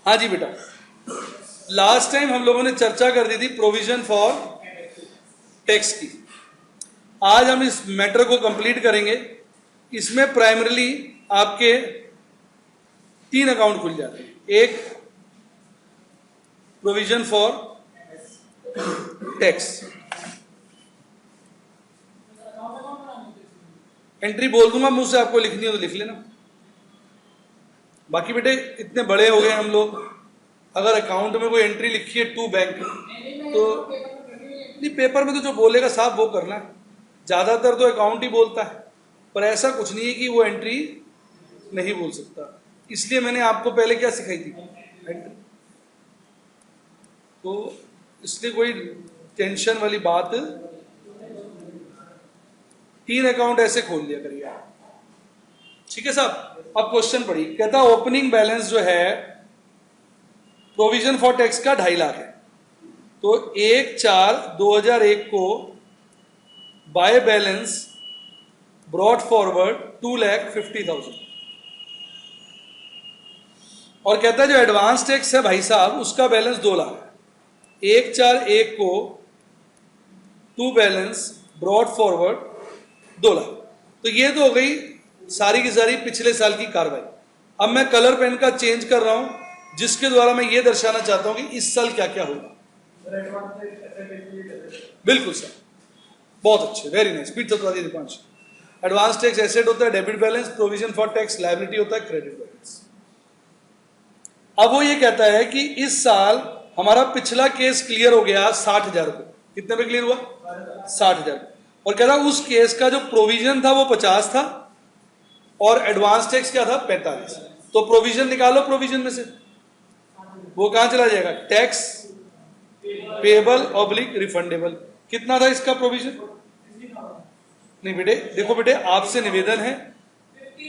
हाँ जी बेटा, last time हम लोगों ने चर्चा कर दी थी प्रोविजन फॉर टैक्स की। आज हम इस मैटर को कंप्लीट करेंगे। इसमें प्राइमरीली आपके 3 अकाउंट खुल जाते हैं। एक प्रोविजन फॉर टैक्स, एंट्री बोल दूंगा मुंह से, आपको लिखनी हो तो लिख लेना। बाकी बेटे इतने बड़े हो गए हम लोग, अगर अकाउंट में कोई एंट्री लिखी है टू बैंक तो नहीं, पेपर में तो जो बोलेगा साहब वो करना है। ज़्यादातर तो अकाउंट ही बोलता है, पर ऐसा कुछ नहीं है कि वो एंट्री नहीं बोल सकता। इसलिए मैंने आपको पहले क्या सिखाई थी, एंट्री। तो इसलिए कोई टेंशन वाली बात, 3 अकाउंट ऐसे खोल लिया करिए आप, ठीक है साहब। अब क्वेश्चन पढ़िए, कहता ओपनिंग बैलेंस जो है प्रोविजन फॉर टैक्स का 2.5 लाख है। तो 1/4/2001 को बाय बैलेंस ब्रॉट फॉरवर्ड 2,50,000। और कहता है जो एडवांस टैक्स है भाई साहब उसका बैलेंस 2 लाख है। 1/4/1 को to balance brought forward 2 lakh. तो ये तो हो गई सारी की सारी पिछले साल की कार्रवाई। अब मैं कलर पेन का चेंज कर रहा हूं, जिसके द्वारा मैं ये दर्शाना चाहता हूं कि इस साल क्या क्या होगा। बिल्कुल सर, बहुत अच्छे, वेरी नाइस, स्पीड तो दीपांश। एडवांस टैक्स एसेट होता है debit balance, provision for tax liability होता है क्रेडिट बैलेंस। अब वो ये कहता है कि इस साल हमारा पिछला केस क्लियर हो गया 60,000 को। कितने पे क्लियर हुआ? 60,000। और कहता है उस केस का जो प्रोविजन था वो 50 था और एडवांस टैक्स क्या था 45। तो प्रोविजन निकालो, प्रोविजन में से वो कहां चला जाएगा? Tax payable oblique refundable. कितना था इसका प्रोविजन? नहीं बेटे, देखो बेटे आपसे निवेदन है,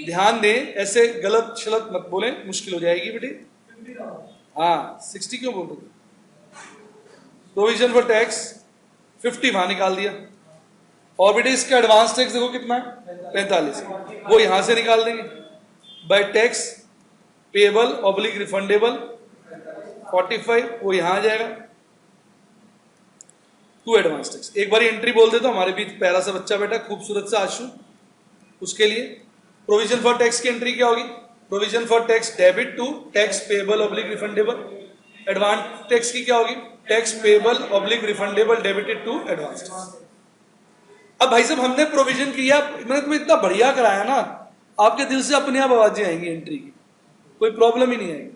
ध्यान दें, ऐसे गलत शलत मत बोले, मुश्किल हो जाएगी बेटे। हाँ 60 क्यों बोल रहे? प्रोविजन फॉर टैक्स 50 वहां निकाल दिया। और बेटे इसका एडवांस टैक्स देखो कितना है 45, वो यहां से निकाल देंगे। By tax payable oblique refundable 45, वो यहां आ जाएगा। To advance tax. एक बार एंट्री बोल दे तो हमारे बीच प्यारा सा बच्चा बैठा खूबसूरत सा आशु, उसके लिए प्रोविजन फॉर टैक्स की एंट्री क्या होगी? Provision for tax debit to tax payable oblique refundable. Advance tax की क्या होगी? Tax payable oblique refundable debited to advance tax. अब भाई साहब हमने प्रोविजन किया, मैंने तुम्हें इतना बढ़िया कराया ना, आपके दिल से अपने आप आवाजें आएंगी एंट्री की, कोई प्रॉब्लम ही नहीं आएगी।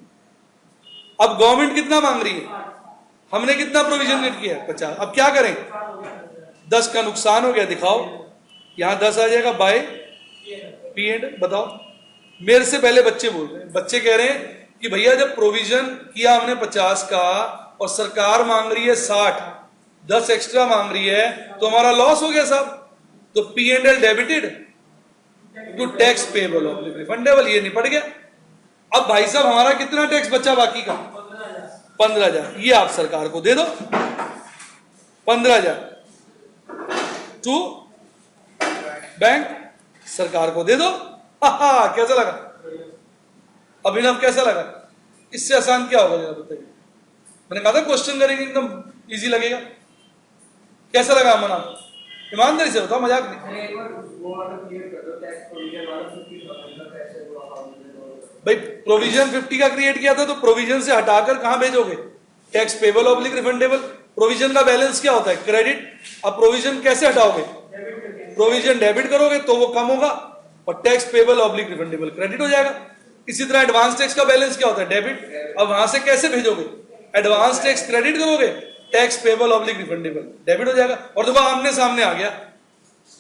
अब गवर्नमेंट कितना मांग रही है, हमने कितना प्रोविजन नेट किया? 50। अब क्या करें? 10 का नुकसान हो गया, दिखाओ यहां 10 आ जाएगा बाय पी एंड। बताओ, मेरे से पहले बच्चे बोल रहे हैं, बच्चे कह रहे हैं कि भैया जब प्रोविजन किया हमने 50 का और सरकार मांग रही है 60, 10 एक्स्ट्रा मांग रही है, तो हमारा लॉस हो गया साहब। तो P and L debited to tax payable oblique refundable, ये निपट गया। अब भाई साहब हमारा कितना टैक्स बचा बाकी का? 15,000। ये आप सरकार को दे दो 15,000 टू बैंक, सरकार को दे दो। कैसा लगा अभिनव, कैसा लगा? इससे आसान क्या होगा जरा बताइए। मैंने कहा था क्वेश्चन करेंगे एकदम इजी लगेगा। कैसा लगा अमन? ईमानदारी से बताओ, मजाक नहीं भाई। प्रोविजन 50 का क्रिएट किया था, तो प्रोविजन से हटाकर कहां भेजोगे? Tax payable oblique refundable. Provision का बैलेंस क्या होता है? क्रेडिट। अब प्रोविजन कैसे हटाओगे? प्रोविजन डेबिट करोगे तो वो कम होगा और tax payable oblique refundable credit हो जाएगा। इसी तरह एडवांस टैक्स का बैलेंस क्या होता है? डेबिट। अब वहां से कैसे भेजोगे? एडवांस टैक्स क्रेडिट करोगे, tax payable oblique refundable debit हो जाएगा। और देखो आमने सामने आ गया,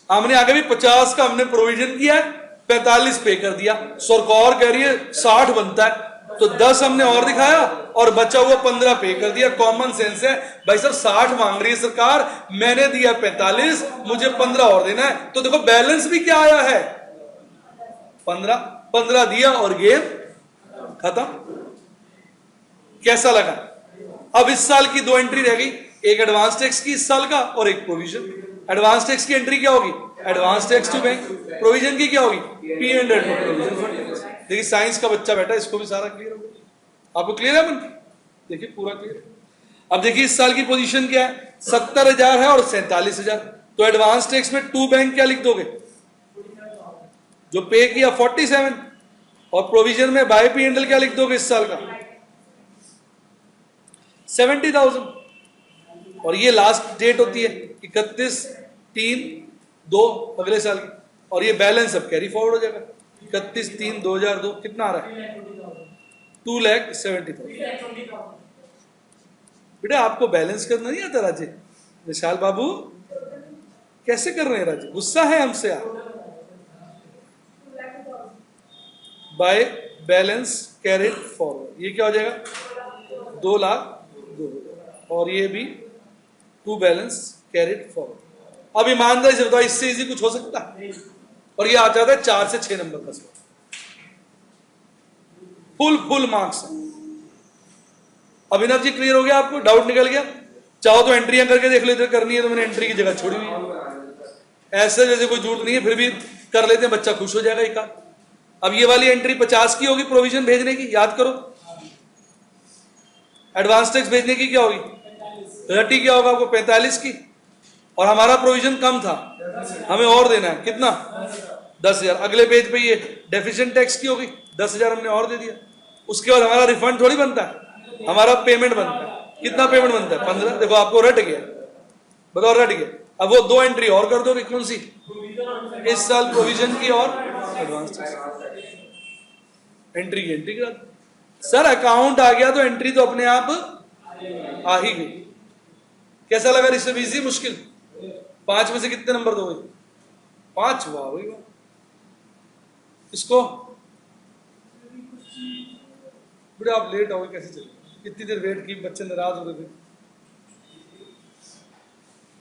आमने आगे भी 50 का हमने प्रोविजन किया है, 45 पे कर दिया। सरकार कह रही है 60 बनता है, तो 10 हमने और दिखाया और बचा हुआ 15 पे कर दिया। कॉमन सेंस है भाई साहब, 60 मांग रही है सरकार, मैंने दिया 45, मुझे 15 और देना है। तो देखो बैलेंस भी क्या आया है? 15 दिया और गेम खत्म। कैसा लगा? अब इस साल की 2 एंट्री रह गई, एक एडवांस टैक्स की इस साल का और एक प्रोविजन। एडवांस टैक्स की एंट्री क्या होगी? Advance tax to bank. Provision की क्या होगी? P and L to provision for tax. देखिए साइंस का बच्चा बैठा, इसको भी सारा क्लियर हो गया। आपको क्लियर है मन? देखिए पूरा क्लियर। अब देखिए इस साल की पोजीशन क्या है, 70,000 है और 47,000। तो एडवांस टैक्स में टू बैंक क्या लिख दोगे, जो पे किया 47, और प्रोविजन में बाय पी एंडल क्या लिख दोगे इस साल का 70,000। और ये लास्ट डेट होती है 31/3/2 अगले साल की, और ये बैलेंस अब कैरी फॉरवर्ड हो जाएगा 31/3/2002। कितना आ रहा है 2,70,000। बेटा आपको बैलेंस करना नहीं आता राजे, विशाल बाबू कैसे कर रहे हैं राजे, गुस्सा है हमसे आप। बाय बैलेंस कैरिड फॉरवर्ड ये क्या हो जाएगा 2,02,000, और ये भी टू बैलेंस कैरिड फॉरवर्ड। अब ईमानदारी से बताओ इससे इजी कुछ हो सकता है? और ये आ जाता है 4 से 6 नंबर का सवाल, फुल मार्क्स है। अभिनव जी क्लियर हो गया, आपको डाउट निकल गया? चाहो तो एंट्रियां करके देख लेते, करनी है तो मैंने एंट्री की जगह छोड़ी हुई है, ऐसे जैसे कोई जरूरत नहीं है, फिर भी कर लेते हैं, बच्चा खुश हो जाएगा एक। अब ये वाली एंट्री 50 की होगी प्रोविजन भेजने की, याद करो। एडवांस टैक्स भेजने की क्या होगी 30 क्या होगा आपको 45 की, और हमारा प्रोविजन कम था, हमें और देना है कितना 10,000। अगले पेज पे ये डेफिशिएंट टैक्स की होगी 10,000 हमने और दे दिया। उसके बाद हमारा रिफंड थोड़ी बनता है, हमारा पेमेंट बनता है। कितना पेमेंट बनता है 15। देखो आपको रट गया, बताओ रट गया। अब वो 2 एंट्री और कर दो, कौन सी इस साल प्रोविजन की और एडवांस टैक्स एंट्री की एंट्री करा दो। सर अकाउंट आ गया तो एंट्री तो अपने आप आ ही गई। कैसा लगा ऋषभ, इजी मुश्किल? 5 में से कितने नंबर दोगे 5? वाह भाई वाह। इसको बेटा आप लेट आओगे कैसे चले, कितनी देर वेट की, बच्चे नाराज हो रहे थे।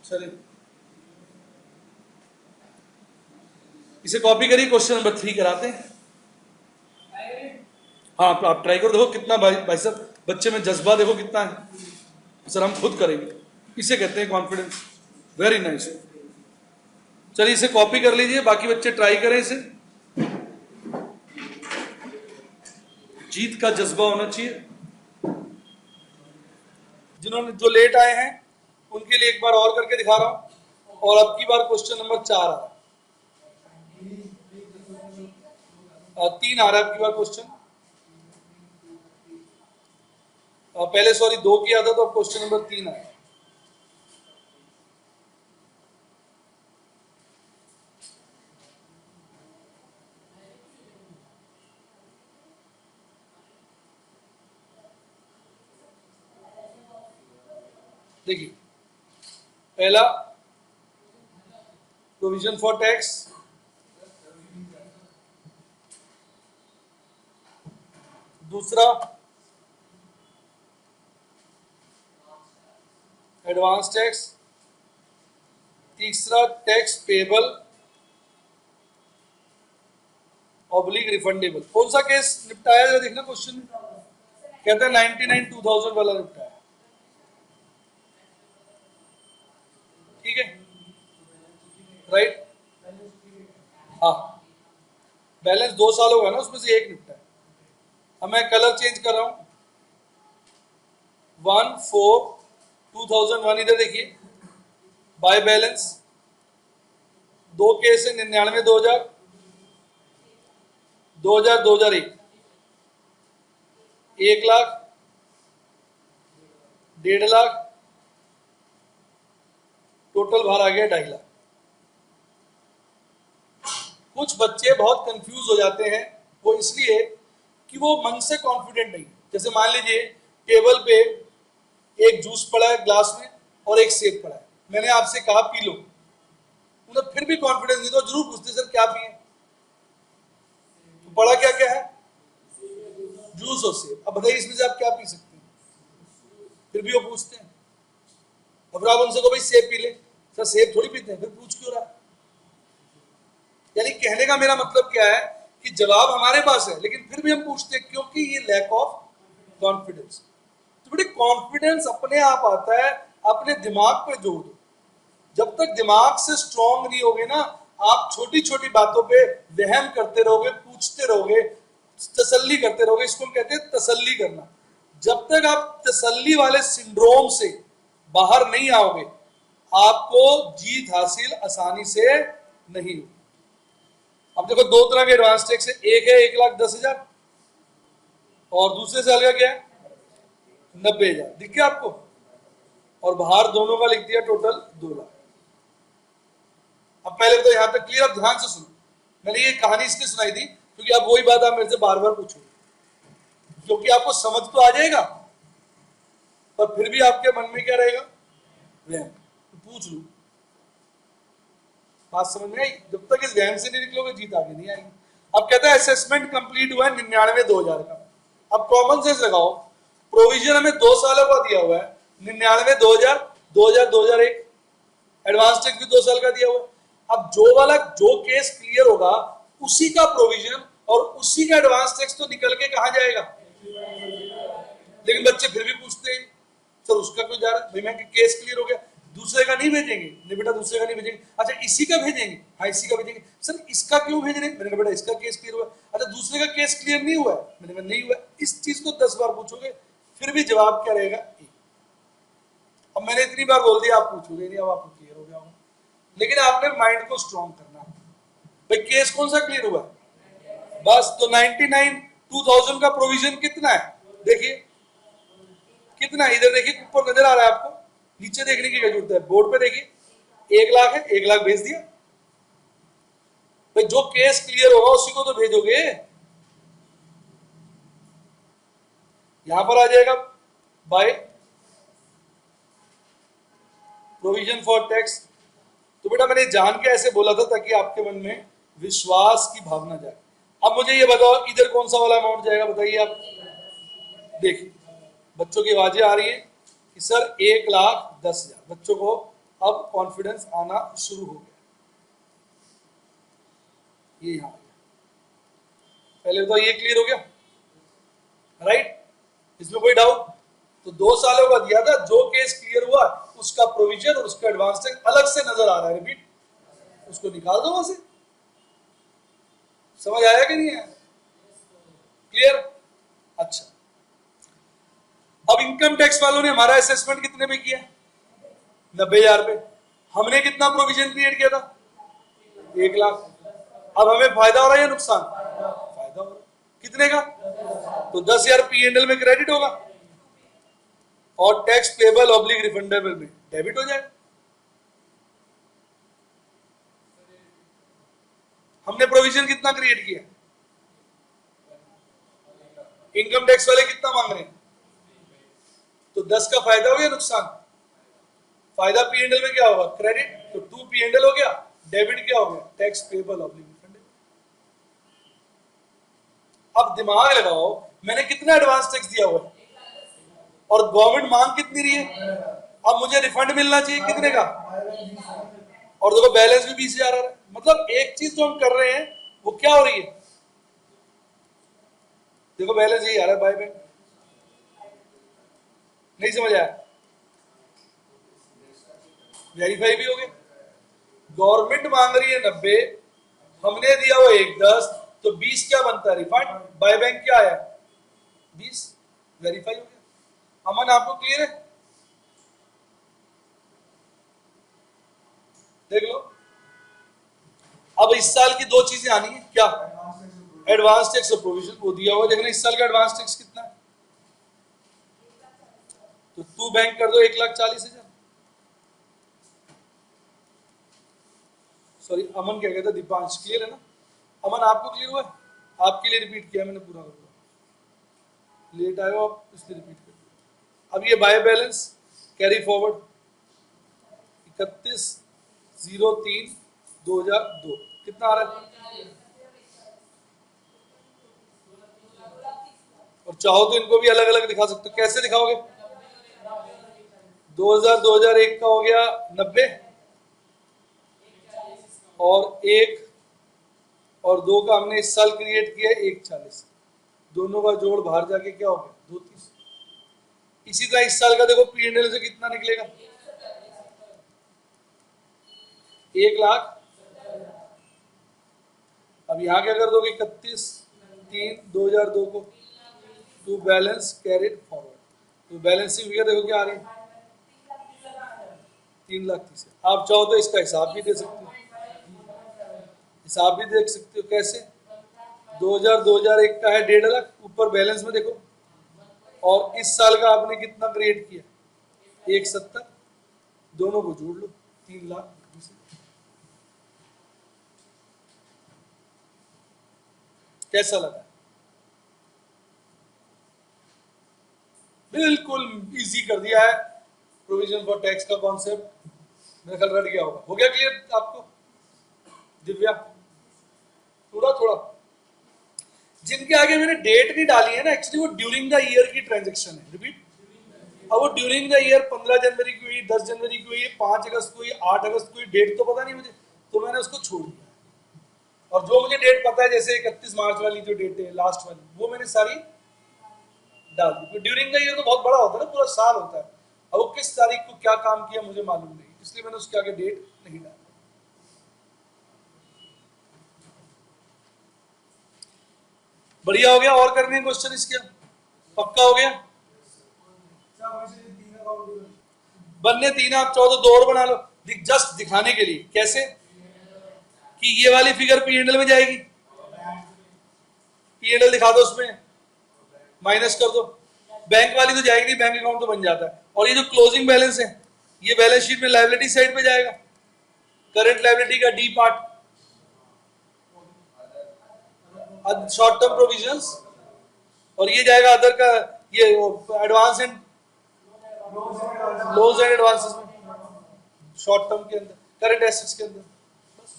चलिए इसे कॉपी करिए, क्वेश्चन नंबर 3 कराते हैं। हाँ आप ट्राई करो, देखो कितना भाई साहब बच्चे में जज्बा देखो कितना है। सर हम खुद करेंगे, इसे कहते हैं कॉन्फिडेंस। Very nice. चलिए इसे कॉपी कर लीजिए, बाकी बच्चे ट्राई करें इसे। जीत का जज्बा होना चाहिए। जिन्होंने जो लेट आए हैं उनके लिए एक बार और करके दिखा रहा हूं, और अब की बार क्वेश्चन नंबर 4 आ रहा है, 3 आ रहा है अब की बार क्वेश्चन। पहले सॉरी 2 किया था, तो अब क्वेश्चन नंबर 3 आया। देखिए पहला प्रोविजन फॉर टैक्स, दूसरा एडवांस टैक्स, तीसरा टैक्स पेबल ऑब्लिक रिफंडेबल। कौन सा केस निपटाया जरा देखना क्वेश्चन में, कहता है 99/2000 वाला निपटाया। ठीक है राइट, हाँ बैलेंस 2 साल होगा ना, उसमें से एक निपटा है। अब मैं कलर चेंज कर रहा हूं, 1/4/2001 इधर देखिए, बाय बैलेंस 2 केस है, 99/2000, 2000/2001, 1 लाख, 1.5 लाख, टोटल बाहर आ गया 2.5 लाख। कुछ बच्चे बहुत कंफ्यूज हो जाते हैं, वो इसलिए कि वो मन से कॉन्फिडेंट नहीं। जैसे मान लीजिए टेबल पे एक जूस पड़ा है ग्लास में और एक सेब पड़ा है, मैंने आपसे कहा पी लो, उन्हें फिर भी कॉन्फिडेंस नहीं, तो जरूर पूछते सर क्या पिए, तो पड़ा क्या क्या है जूस और सेब। अब बताइए इसमें से आप क्या पी सकते हैं, फिर भी वो पूछते हैं। अब आप उनसे को भाई सेब पी ले, सर सेब थोड़ी पीते हैं, फिर पूछ क्यों रहा है? यानी कहने का मेरा मतलब क्या है कि जवाब हमारे पास है, लेकिन फिर भी हम पूछते हैं, क्योंकि ये लैक ऑफ कॉन्फिडेंस। तो बेटे कॉन्फिडेंस अपने आप आता है, अपने दिमाग पे जोर दो। जब तक दिमाग से स्ट्रांग नहीं होगे ना, आप छोटी छोटी बातों पे वहम करते रहोगे, पूछते रहोगे, तसल्ली करते रहोगे, इसको हम कहते हैं तसल्ली करना। जब तक आप तसल्ली वाले सिंड्रोम से बाहर नहीं आओगे, आपको जीत हासिल आसानी से नहीं होगी। अब देखो दो तरह के एडवांस टैक्स है, एक है 1,10,000 और दूसरे साल का क्या है 90,000, दिख गया आपको, और बाहर दोनों का लिख दिया टोटल 2 लाख। अब पहले तो यहां तक क्लियर, अब ध्यान से सुनो, मैंने ये कहानी इसलिए सुनाई थी क्योंकि अब वही बात आप मेरे से बार बार पूछोगे, क्योंकि आपको समझ तो आ जाएगा पर फिर भी आपके मन में क्या रहेगा, वहम। तो पूछ लू, बात समझ में आई? जब तक इस वहम से नहीं निकलोगे जीत आगे नहीं आएगी। अब कहता है असेसमेंट कंप्लीट हुआ है 99,2000 का। अब कॉमन सेंस लगाओ, प्रोविजन हमें 2 सालों का दिया हुआ है, 99,2000, 2000, 2001, एडवांस टैक्स भी 2 साल का दिया हुआ है। अब जो केस क्लियर होगा उसी का प्रोविजन और उसी का एडवांस टैक्स तो निकल के कहां जाएगा। लेकिन बच्चे फिर भी पूछते हैं सर उसका क्यों जा रहा है, भाई मैं केस क्लियर हो गया, दूसरे का नहीं भेजेंगे, नहीं बेटा दूसरे का नहीं भेजेंगे, अच्छा इसी का भेजेंगे, हाँ इसी का भेजेंगे, सर इसका क्यों भेज रहे हैं, मैंने कहा बेटा इसका केस क्लियर हुआ, अच्छा दूसरे का केस क्लियर नहीं हुआ है, मैंने कहा नहीं हुआ। इस चीज को 10 बार पूछोगे फिर भी जवाब क्या रहेगा, अब मैंने इतनी बार बोल दिया आप पूछोगे नहीं, अब आपको क्लियर हो गया होगा। लेकिन आपने माइंड को स्ट्रॉन्ग करना, भाई केस कौन सा क्लियर हुआ बस। तो 99,2000 का प्रोविजन कितना है, देखिए कितना है, इधर देखिए ऊपर नजर आ रहा है आपको, नीचे देखने की क्या जरूरत है, बोर्ड पे देखिए 1 लाख है, 1 लाख भेज दिया। भाई जो केस क्लियर होगा उसी को तो भेजोगे, यहां पर आ जाएगा बाय प्रोविजन फॉर टैक्स। तो बेटा मैंने जान के ऐसे बोला था ताकि आपके मन में विश्वास की भावना जाए। अब मुझे ये बताओ इधर कौन सा वाला अमाउंट जाएगा, बताइए आप। देखिए बच्चों की आवाजें आ रही है कि सर 1,10,000, बच्चों को अब कॉन्फिडेंस आना शुरू हो गया, ये यहां पहले तो ये क्लियर हो गया राइट, इसमें कोई डाउट। तो 2 सालों का दिया था, जो केस क्लियर हुआ उसका प्रोविजन और उसका एडवांस टैक्स अलग से नजर आ रहा है, रिपीट, उसको निकाल दो वहां से। समझ आया कि नहीं है, क्लियर? अच्छा, अब इनकम टैक्स वालों ने हमारा असेसमेंट कितने पे किया, 90,000 पे। हमने कितना प्रोविजन क्रिएट किया था, 1 लाख। अब हमें फायदा हो रहा है या नुकसान, फायदा हो रहा है, कितने का, तो 10,000 P&L में क्रेडिट होगा और टैक्स पेबल ऑब्लिक रिफंडेबल में डेबिट हो जाएगा। हमने प्रोविजन कितना क्रिएट किया, इनकम टैक्स वाले कितना मांग रहे हैं, तो 10 का फायदा हो गया नुकसान, फायदा P&L में क्या होगा, क्रेडिट, तो 2 P&L हो गया, डेबिट क्या हो गया, टैक्स पेबल ऑब्लिक रिफंडेबल। अब दिमाग लगाओ, मैंने कितना एडवांस टैक्स दिया हुआ है और गवर्नमेंट मांग कितनी रही है, अब मुझे रिफंड मिलना चाहिए कितने का, और देखो बैलेंस भी 20,000 आ रहा है। मतलब एक चीज जो हम कर रहे हैं वो क्या हो रही है, देखो बैलेंस यही आ रहा है बाय बैंक, नहीं समझ आया, वेरीफाई भी हो गया। गवर्नमेंट मांग रही है 90, हमने दिया वो 1,10, तो 20 क्या बनता है, रिफंड, बाय बैंक क्या आया 20, वेरीफाई हो गया। अमन आपको क्लियर है, देख लो। अब इस साल की 2 चीजें आनी है, क्या, एडवांस टैक्स और प्रोविजन, वो दिया हुआ, देखना इस साल का एडवांस टैक्स कितना है, तो तू बैंक कर दो 1,40,000, सॉरी अमन क्या कहता, दीपांश, क्लियर है ना, अमन आपको क्लियर हुआ, आपके लिए रिपीट किया मैंने पूरा, लेट आए हो आप इसलिए रिपीट कर दिया। अब ये बाय बैलेंस कैरी फॉरवर्ड 31/03/2002 कितना आ रहा है, और चाहो तो इनको भी अलग अलग दिखा सकते हो, कैसे दिखाओगे, 2000 2001 का हो गया 90 और 1 और 2 का हमने इस साल क्रिएट किया 1,40, दोनों का जोड़ बाहर जाके क्या हो गया 2,30। इसी तरह इस साल का देखो P&L से कितना निकलेगा, 1 लाख। अब यहां क्या कर दोगे 31 3/2002 को टू बैलेंस कैरिड फॉरवर्ड। तो बैलेंसिंग फिगर देखो क्या आ रही है, 3,30,000। आप चाहो तो इसका हिसाब भी दे सकते हो, हिसाब भी देख सकते हो। कैसे? 2001 का है 1.5 लाख, ऊपर बैलेंस में देखो, और इस साल का आपने कितना क्रिएट किया, 170, दोनों को जोड़ लो, 3,20,000। कैसा लगा? बिल्कुल इजी कर दिया है प्रोविजन फॉर टैक्स का कॉन्सेप्ट। मेरा ख्याल रट गया होगा। हो गया क्लियर आपको? दिव्या थोड़ा थोड़ा, जिनके आगे मैंने डेट नहीं डाली है ना, एक्चुअली वो ड्यूरिंग द ईयर की ट्रांजैक्शन है। रिपीट, अब वो ड्यूरिंग द ईयर 15 जनवरी की हुई, 10 जनवरी की हुई, 5 अगस्त को हुई, 8 अगस्त को हुई, डेट तो पता नहीं मुझे, तो मैंने उसको छोड़ दिया। और जो मुझे डेट पता है, जैसे 31 मार्च वाली जो डेट है लास्ट वाली, वो मैंने सारी डाल दी। ड्यूरिंग द ईयर तो बहुत बड़ा होता है ना, पूरा साल होता है। अब वो किस तारीख को क्या काम किया मुझे मालूम नहीं, इसलिए मैंने उसके आगे डेट नहीं डाली। बढ़िया हो गया। और करने क्वेश्चन इसके? पक्का हो गया? बनने 3, आप चाहो तो 2 और बना लो, जस्ट दिखाने के लिए। कैसे? कि ये वाली फिगर P&L में जाएगी, P&L दिखा दो, उसमें माइनस कर दो। बैंक वाली तो जाएगी नहीं, बैंक अकाउंट तो बन जाता है। और ये जो क्लोजिंग बैलेंस है, ये बैलेंस शीट में लायबिलिटी साइड पे जाएगा, करंट लायबिलिटी का D part, short term provisions, और ये जाएगा अदर का, ये advance and loans and advances में, शॉर्ट टर्म के अंदर, करंट एसेट्स के अंदर। बस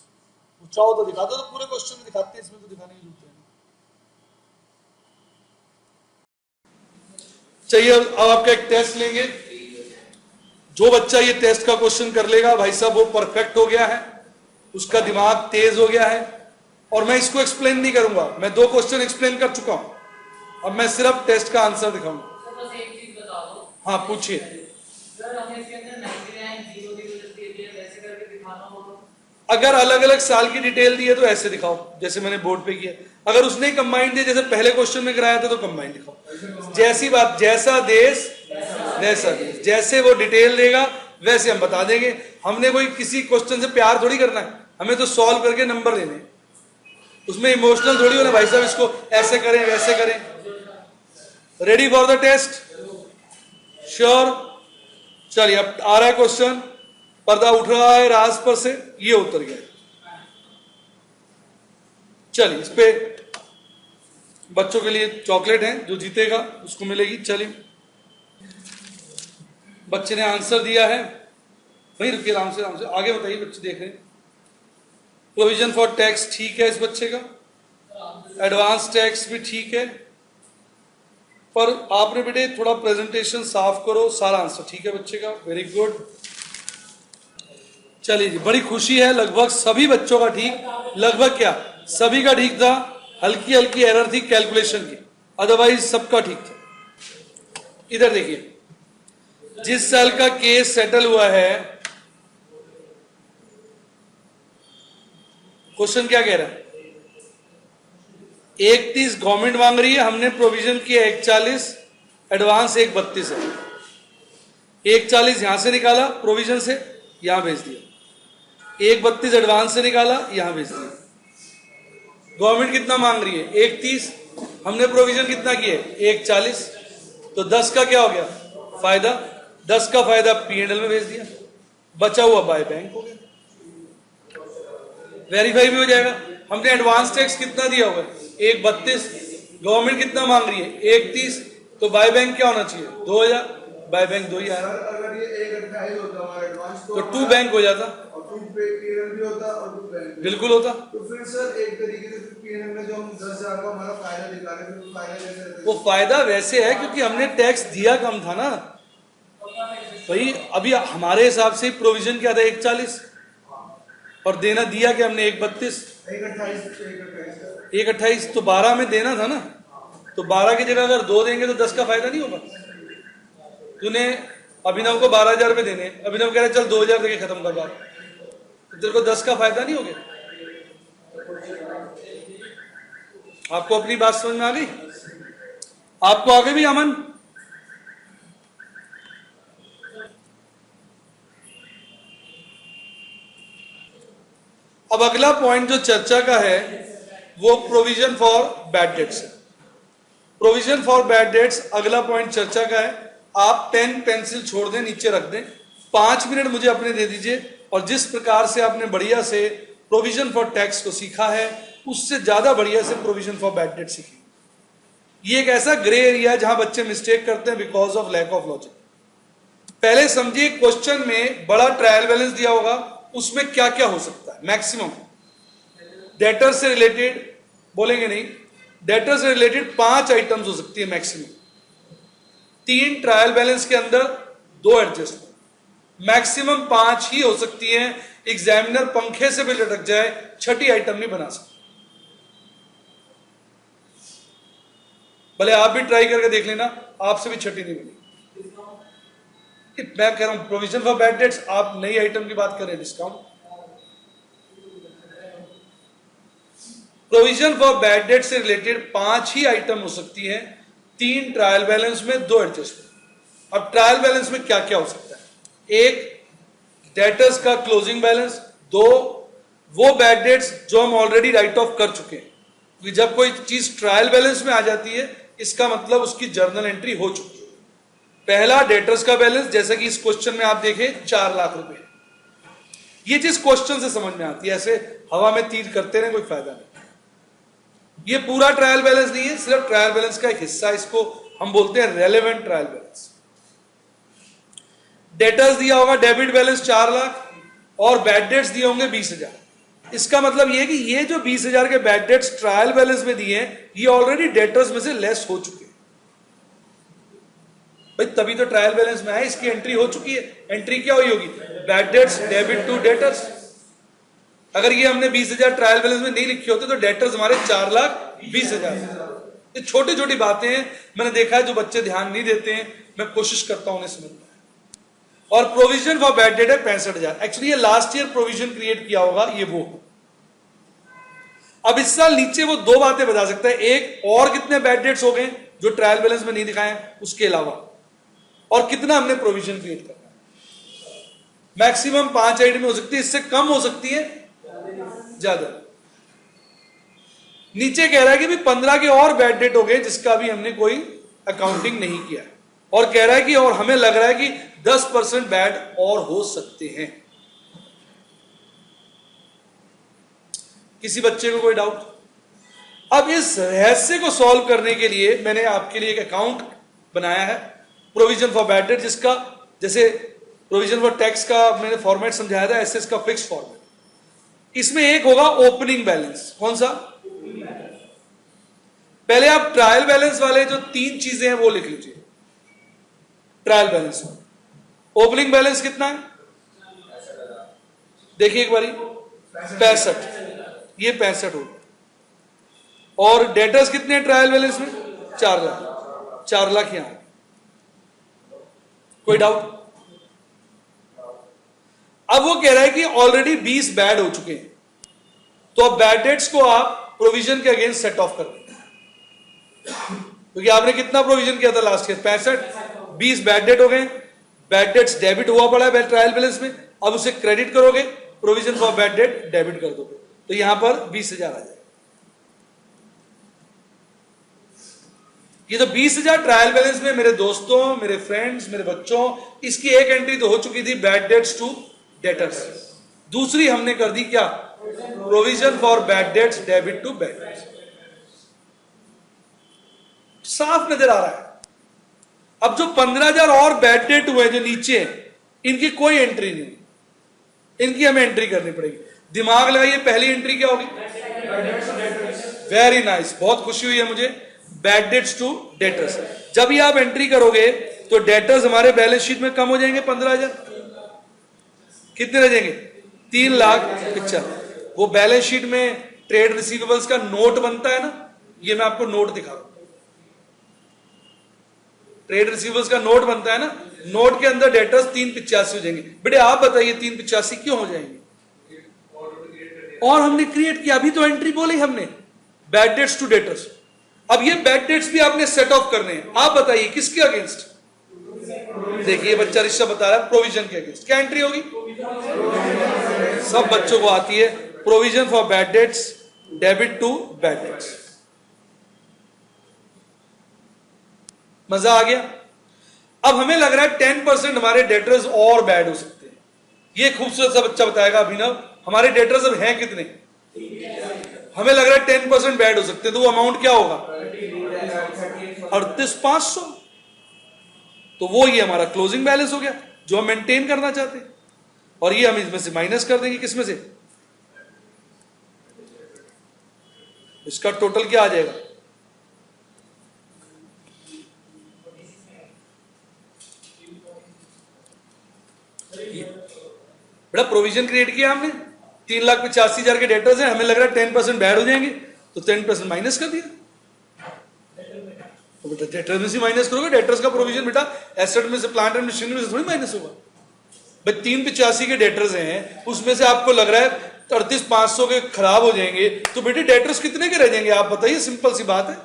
चाहो तो दिखा दो, तो पूरे क्वेश्चन में दिखाते हैं, इसमें तो दिखाने की जरूरत है। चाहिए अब आपका एक टेस्ट लेंगे। जो बच्चा ये टेस्ट का क्वेश्चन कर लेगा भाई साहब, वो परफेक्ट हो गया है, उसका दिमाग तेज हो गया है। और मैं इसको एक्सप्लेन नहीं करूंगा, मैं 2 क्वेश्चन एक्सप्लेन कर चुका हूं, अब मैं सिर्फ टेस्ट का आंसर दिखाऊंगा। बस एक चीज बता दो। हाँ पूछिए। सर हमें इसके अंदर 99 0 0 ऐसे करके दिखाना होगा। अगर अलग अलग साल की डिटेल दी है तो ऐसे दिखाओ, जैसे मैंने बोर्ड पे किया। अगर उसने कंबाइंड दिया, जैसे पहले क्वेश्चन में कराया था, तो कंबाइंड दिखाओ। जैसी बात, जैसा देश वैसा देश, जैसे वो डिटेल देगा वैसे हम बता देंगे। हमने कोई किसी क्वेश्चन से प्यार थोड़ी करना है, हमें तो सॉल्व करके नंबर लेने, उसमें इमोशनल थोड़ी होना भाई साहब इसको ऐसे करें वैसे करें। Ready for the test? Sure? चलिए अब आ रहा है क्वेश्चन, पर्दा उठ रहा है राज पर से, ये उतर गया। चलिए इस पे बच्चों के लिए चॉकलेट है, जो जीतेगा उसको मिलेगी। चलिए बच्चे ने आंसर दिया है, वहीं रुकिए, आराम से आगे बताइए, बच्चे देख रहे हैं। प्रोविजन फॉर टैक्स ठीक है इस बच्चे का, एडवांस टैक्स भी ठीक है, पर आपने बेटे थोड़ा प्रेजेंटेशन साफ करो। सारा आंसर ठीक है बच्चे का, वेरी गुड। चलिए जी, बड़ी खुशी है, लगभग सभी बच्चों का ठीक, लगभग क्या सभी का ठीक था, हल्की हल्की एरर थी कैलकुलेशन की, अदरवाइज सबका ठीक था। इधर देखिए, जिस साल का केस सेटल हुआ है, क्वेश्चन क्या कह रहा है, 31 गवर्नमेंट मांग रही है, हमने प्रोविजन किया 41, एडवांस 132 है। 140 यहां से निकाला प्रोविजन से, यहां भेज दिया, 132 एडवांस से निकाला, यहां भेज दिया। गवर्नमेंट कितना मांग रही है 31, हमने प्रोविजन कितना किया 140, तो 10 का क्या हो गया फायदा, 10 का फायदा P&L में भेज दिया, बचा हुआ बाय बैंक हो गया, वेरीफाई भी हो जाएगा। हमने एडवांस टैक्स कितना दिया हुआ है 132, गवर्नमेंट कितना मांग रही है 31, तो बाय बैंक क्या होना चाहिए 2000, बाय बैंक 2000। अगर ये 128 होता हमारा एडवांस तो 2 बैंक हो जाता, और 2 P&L भी होता और 2 बैंक बिल्कुल होता। तो फिर सर एक तरीके से P&L में जो हम 10,000 का हमारा फायदा दिखा रहे थे, तो फायदा कैसे? वो फायदा वैसे है क्योंकि हमने टैक्स दिया कम था ना भाई। अभी हमारे हिसाब से प्रोविजन क्या था 140, और देना दिया कि हमने 132, 128, तो 12 में देना था ना, तो 12 की जगह अगर 2 देंगे तो 10 का फायदा नहीं होगा। तूने अभिनव को 12,000 रुपए देने, अभिनव कह रहे चल 2,000 देके खत्म कर बात, तो तेरे को 10 का फायदा नहीं हो गया। आपको अपनी बात समझ में आ गई? आपको आगे भी अमन? अब अगला पॉइंट जो चर्चा का है वो प्रोविजन फॉर बैड डेट्स है। प्रोविजन फॉर बैड डेट्स अगला पॉइंट चर्चा का है। आप पेन पेंसिल छोड़ दें, नीचे रख दें, 5 मिनट मुझे अपने दे दीजिए, और जिस प्रकार से आपने बढ़िया से प्रोविजन फॉर टैक्स को सीखा है उससे ज्यादा बढ़िया से प्रोविजन फॉर बैड डेट सीखिए। ये एक ऐसा ग्रे एरिया है जहां बच्चे मिस्टेक करते हैं because of lack of logic. पहले समझिए, क्वेश्चन में बड़ा ट्रायल बैलेंस दिया होगा, उसमें क्या क्या हो सकता है। मैक्सिमम डेटर से रिलेटेड, बोलेंगे नहीं, डेटर से रिलेटेड 5 आइटम्स हो सकती है मैक्सिमम। 3 ट्रायल बैलेंस के अंदर 2 एडजस्टमेंट, मैक्सिमम 5 ही हो सकती है। एग्जामिनर पंखे से भी लटक जाए, 6ठी आइटम नहीं बना सकता। भले आप भी ट्राई करके देख लेना, आपसे भी 6ठी नहीं बनी। मैं कह रहा हूं प्रोविजन फॉर बैड डेट्स, आप नई आइटम की बात करें, discount. Provision for bad debt से रिलेटेड 5 ही आइटम हो सकती है, 3 ट्रायल बैलेंस में, 2 एडजस्टमेंट। अब ट्रायल बैलेंस में क्या क्या हो सकता है? 1 डेटर्स का क्लोजिंग बैलेंस, 2 वो बैड डेट्स जो हम ऑलरेडी राइट ऑफ कर चुके हैं। क्योंकि जब कोई चीज ट्रायल बैलेंस में आ जाती है इसका मतलब उसकी जर्नल एंट्री हो चुकी है। पहला डेटर्स का बैलेंस, जैसे कि इस क्वेश्चन में आप देखें 4 लाख रुपए। ये चीज क्वेश्चन से समझ में आती है, ऐसे हवा में तीर करते रहे कोई फायदा नहीं। ये पूरा ट्रायल बैलेंस नहीं है, सिर्फ ट्रायल बैलेंस का एक हिस्सा, इसको हम बोलते हैं रेलेवेंट ट्रायल बैलेंस। डेटर्स दिया होगा डेबिट बैलेंस 4 लाख और बैड डेट्स दिए होंगे 20,000। इसका मतलब ये कि ये जो 20,000 के बैड डेट्स ट्रायल बैलेंस में दिए हैं ये ऑलरेडी डेटर्स में से लेस हो चुके हैं। भाई तभी तो ट्रायल बैलेंस में है, इसकी एंट्री हो चुकी है। एंट्री क्या हुई होगी? Bad debts debit to debtors. अगर ये हमने 20,000 ट्रायल बैलेंस में नहीं लिखे होते तो डेटर्स हमारे 4,20,000। ये छोटी छोटी बातें हैं, मैंने देखा है जो बच्चे ध्यान नहीं देते हैं, मैं कोशिश करता हूं उन्हें समझना। और प्रोविजन फॉर बैड डेट है 65,000। एक्चुअली ये लास्ट ईयर प्रोविजन क्रिएट किया होगा, ये वो। अब इस साल नीचे वो 2 बातें बता सकता है, एक और कितने बैड डेट्स हो गए जो ट्रायल बैलेंस में नहीं दिखाए उसके अलावा, और कितना हमने प्रोविजन क्रिएट करना है। मैक्सिमम 5 आइटम हो सकती है, इससे कम हो सकती है ज्यादा। नीचे कह रहा है कि भी 15 के और बैड डेट हो गए जिसका भी हमने कोई अकाउंटिंग नहीं किया, और कह रहा है कि और हमें लग रहा है कि 10% बैड और हो सकते हैं। किसी बच्चे को कोई डाउट? अब इस रहस्य को सॉल्व करने के लिए मैंने आपके लिए एक अकाउंट बनाया है, प्रोविजन फॉर बैड डेट, जिसका जैसे प्रोविजन फॉर टैक्स का मैंने फॉर्मेट समझाया था, ऐसे इसका फिक्स फॉर्मेट। इसमें एक होगा ओपनिंग बैलेंस। कौन सा? पहले आप ट्रायल बैलेंस वाले जो 3 चीजें हैं वो लिख लीजिए। ट्रायल बैलेंस में ओपनिंग बैलेंस कितना है? देखिए एक बारी, 65। ये 65 होगा। और डेटर्स कितने हैं ट्रायल बैलेंस में? 4 लाख। 4 लाख यहां। कोई डाउट? अब वो कह रहा है कि ऑलरेडी 20 बैड हो चुके हैं, तो अब बैड डेट्स को आप प्रोविजन के अगेंस्ट सेट ऑफ कर देंगे। क्योंकि आपने कितना प्रोविजन किया था लास्ट ईयर? 65। 20 बैड डेट हो गए, बैड डेट्स डेबिट हुआ पड़ा है ट्रायल बैलेंस में, अब उसे क्रेडिट करोगे, provision for bad debt debit कर दोगे, तो यहां पर 20,000 आ जाएगा। ये तो 20,000 ट्रायल बैलेंस में मेरे दोस्तों, मेरे फ्रेंड्स, मेरे बच्चों, इसकी एक एंट्री तो हो चुकी थी, बैड डेट्स टू डेटर्स। दूसरी हमने कर दी क्या? Provision for bad debts debit to bad debts. साफ नजर आ रहा है। अब जो 15,000 और बैड डेट हुए जो नीचे हैं, इनकी कोई एंट्री नहीं, इनकी हमें एंट्री करनी पड़ेगी। दिमाग लगाइए, पहली एंट्री क्या होगी? वेरी नाइस, बहुत खुशी हुई है मुझे। Bad debts to debtors. जब ये आप एंट्री करोगे तो डेटर्स हमारे बैलेंस शीट में कम हो जाएंगे 15,000। कितने रह जाएंगे? 3,75,000। वो बैलेंस शीट में ट्रेड रिसीवेबल्स का नोट बनता है ना, ये मैं आपको नोट दिखा रहा हूं। ट्रेड रिसीवेबल्स का नोट बनता है ना, नोट के अंदर डेटर्स 3,85 हो जाएंगे। बेटे आप बताइए 3,85 क्यों हो जाएंगे? और हमने क्रिएट किया, अभी तो एंट्री बोली हमने, बैड डेट्स टू डेटर्स। अब ये बैड डेट्स भी आपने सेट ऑफ करने हैं। आप बताइए किसके अगेंस्ट? देखिए बच्चा ऋषभ बता रहा है प्रोविजन के अगेंस्ट। क्या एंट्री होगी? सब बच्चों को आती है। Provision for bad debts, debit to bad debts. मजा आ गया? अब हमें लग रहा है 10% हमारे डेटर्स और बैड हो सकते हैं। ये खूबसूरत सा बच्चा बताएगा अभिनव हमारे डेटर्स अब हैं कितने? हमें लग रहा है 10% बैड हो सकते हैं, तो वो अमाउंट क्या होगा? 38,500। तो वो ये हमारा क्लोजिंग बैलेंस हो गया जो हम मेंटेन करना चाहते हैं। और ये हम इसमें से माइनस कर देंगे, किसमें से? इसका टोटल क्या आ जाएगा? बड़ा प्रोविजन क्रिएट किया हमने, 3,85,000 के डेटर्स हैं, हमें लग रहा है 10% बैड हो जाएंगे, तो 10% माइनस कर दिया। तो बेटा डेटर्स में से माइनस करोगे, डेटर्स का प्रोविजन बेटा एसेट में से, प्लांट एंड मशीनरी में से थोड़ी माइनस होगा। भाई 385 के डेटर्स हैं, उसमें से आपको लग रहा है 38,500 के खराब हो जाएंगे, तो बेटे डेटर्स कितने के रह जाएंगे आप बताइए? सिंपल सी बात है,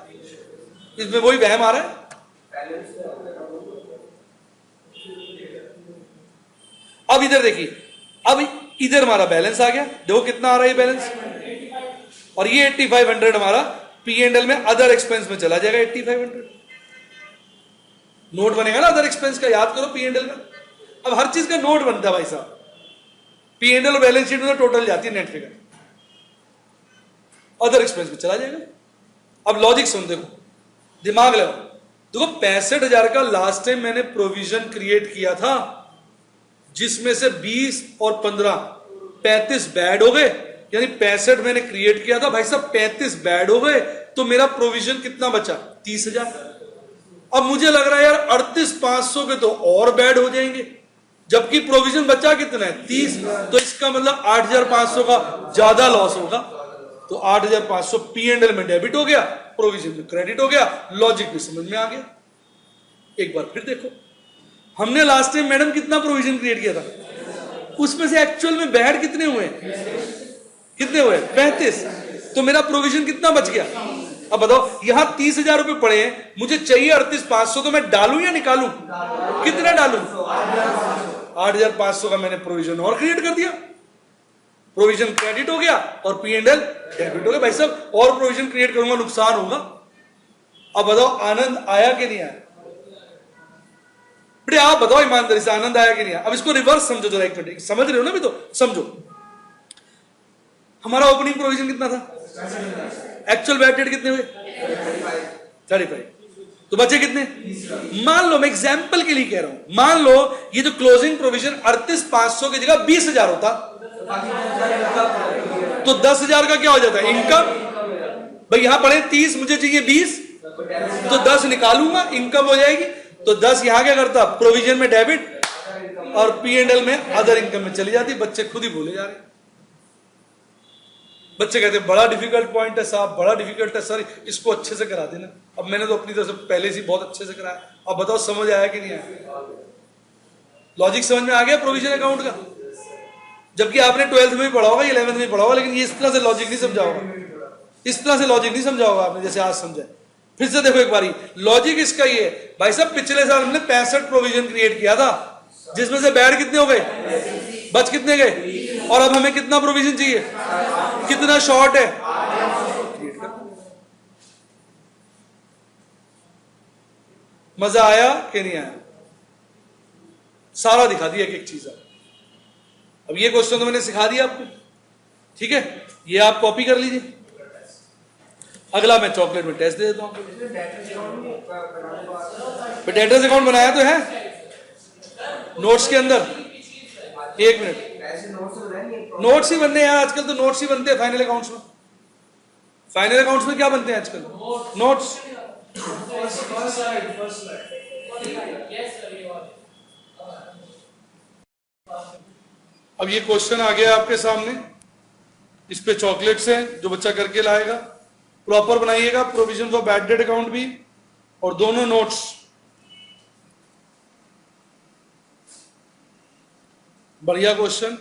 इसमें वही वहम आ रहा है। अब इधर देखिए, अब इधर हमारा बैलेंस आ गया, देखो कितना आ रहा है बैलेंस, और ये 8500 हमारा P&L में अदर एक्सपेंस में चला जाएगा। 8500 नोट बनेगा ना अदर एक्सपेंस का, याद करो P&L में। अब हर चीज का नोट बनता है भाई साहब, P&L और बैलेंस शीट में टोटल जाती है नेट फिगर, अदर एक्सपेंस में चला जाएगा। अब लॉजिक सुन, देखो दिमाग लगाओ। देखो 65,000 का लास्ट टाइम मैंने प्रोविजन क्रिएट किया था, जिसमें से 20 और 15 35 बैड हो गए, यानी 65 मैंने क्रिएट किया था भाई साहब, 35 बैड हो गए, तो मेरा प्रोविजन कितना बचा? 30,000। अब मुझे लग रहा है यार 38,500 के तो और बैड हो जाएंगे, जबकि प्रोविजन बचा कितना है? 30। तो इसका मतलब 8,500 का ज्यादा लॉस होगा। तो 8,500 P&L में डेबिट हो गया, प्रोविजन में क्रेडिट हो गया। लॉजिक भी समझ में आ गया। एक बार फिर देखो, हमने लास्ट टाइम मैडम कितना प्रोविजन क्रिएट किया था, उसमें से एक्चुअल में बैड कितने हुए? कितने हुए? 35। तो मेरा प्रोविजन कितना बच गया? अब बताओ, यहां 30,000 रुपए पड़े हैं, मुझे चाहिए 38,500, तो मैं डालूं या निकालूं? कितना डालूं? 8,500 का मैंने प्रोविजन और क्रिएट कर दिया, प्रोविजन क्रेडिट हो गया और P&L डेबिट हो गया। भाई साहब और प्रोविजन क्रिएट करूंगा, नुकसान होगा। अब बताओ आनंद आया कि नहीं आया? बेटे आप बताओ ईमानदारी से, आनंद आया कि नहीं आया? अब इसको रिवर्स समझो जरा एक मिनट, समझ रहे हो ना? भी तो समझो, हमारा ओपनिंग प्रोविजन कितना था, एक्चुअल बैड डेट कितने हुए? 35। तो बचे कितने? मान लो, मैं एग्जांपल के लिए कह रहा हूं, मान लो ये जो क्लोजिंग प्रोविजन 38,500 की जगह 20,000 होता, तो 10,000 का क्या हो जाता है? इनकम। भाई यहां पड़े 30, मुझे चाहिए 20, तो 10 निकालूंगा, इनकम हो जाएगी। तो 10 यहां क्या करता? प्रोविजन में डेबिट, और P&L में अदर इनकम में चली जाती। बच्चे खुद ही बोले जा रहे, बच्चे कहते हैं बड़ा डिफिकल्ट पॉइंट है साहब, बड़ा डिफिकल्ट है सर, इसको अच्छे से करा देना। अब मैंने तो अपनी तरफ से पहले से बहुत अच्छे से कराया, अब बताओ समझ आया कि नहीं आया? लॉजिक समझ में आ गया प्रोविजन अकाउंट का? जबकि आपने 12th में भी पढ़ा होगा, 11th में भी पढ़ा होगा, लेकिन ये इस तरह से लॉजिक नहीं समझा होगा, इस तरह से लॉजिक नहीं समझा होगा आपने जैसे आज समझा। फिर से देखो एक बारी, लॉजिक इसका ये भाई साहब, पिछले साल हमने 65 प्रोविजन क्रिएट किया था, जिसमें से बैड कितने हो गए? बच कितने गए? और अब हमें कितना प्रोविजन चाहिए? कितना शॉर्ट है? मजा आया कि नहीं आया? सारा दिखा दिया एक एक चीज। अब ये क्वेश्चन तो मैंने सिखा दिया आपको, ठीक है? ये आप कॉपी कर लीजिए। अगला मैं चॉकलेट में टेस्ट दे देता हूं। डेटर्स अकाउंट बनाया तो है नोट्स के अंदर। एक मिनट, नोट्स ही बनते हैं यार आजकल, तो नोट्स ही बनते हैं फाइनल अकाउंट्स में। फाइनल अकाउंट्स में क्या बनते हैं आजकल? नोट्स। अब ये क्वेश्चन आ गया आपके सामने, इस पे चॉकलेट्स हैं जो बच्चा करके लाएगा। प्रॉपर बनाइएगा, provision for bad debt account भी और दोनों नोट्स। बढ़िया क्वेश्चन।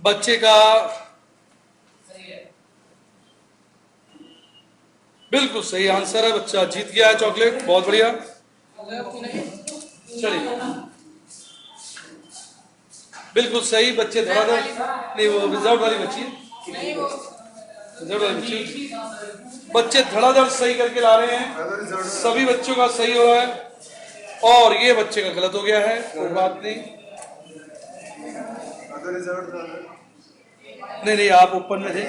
बच्चे का सही है। बिल्कुल सही आंसर है, बच्चा जीत गया है चॉकलेट, बहुत बढ़िया। चलिए बिल्कुल सही, बच्चे धड़ाधड़, नहीं वो रिजर्व वाली बच्ची है, रिजर्व वाली बच्ची, बच्चे धड़ाधड़ सही करके ला रहे हैं, अगर रिजल्ट सभी बच्चों का सही हो रहा है और ये बच्चे का गलत हो गया है, कोई बात नहीं। अगर रिजल्ट नहीं नहीं आप ओपन में थे,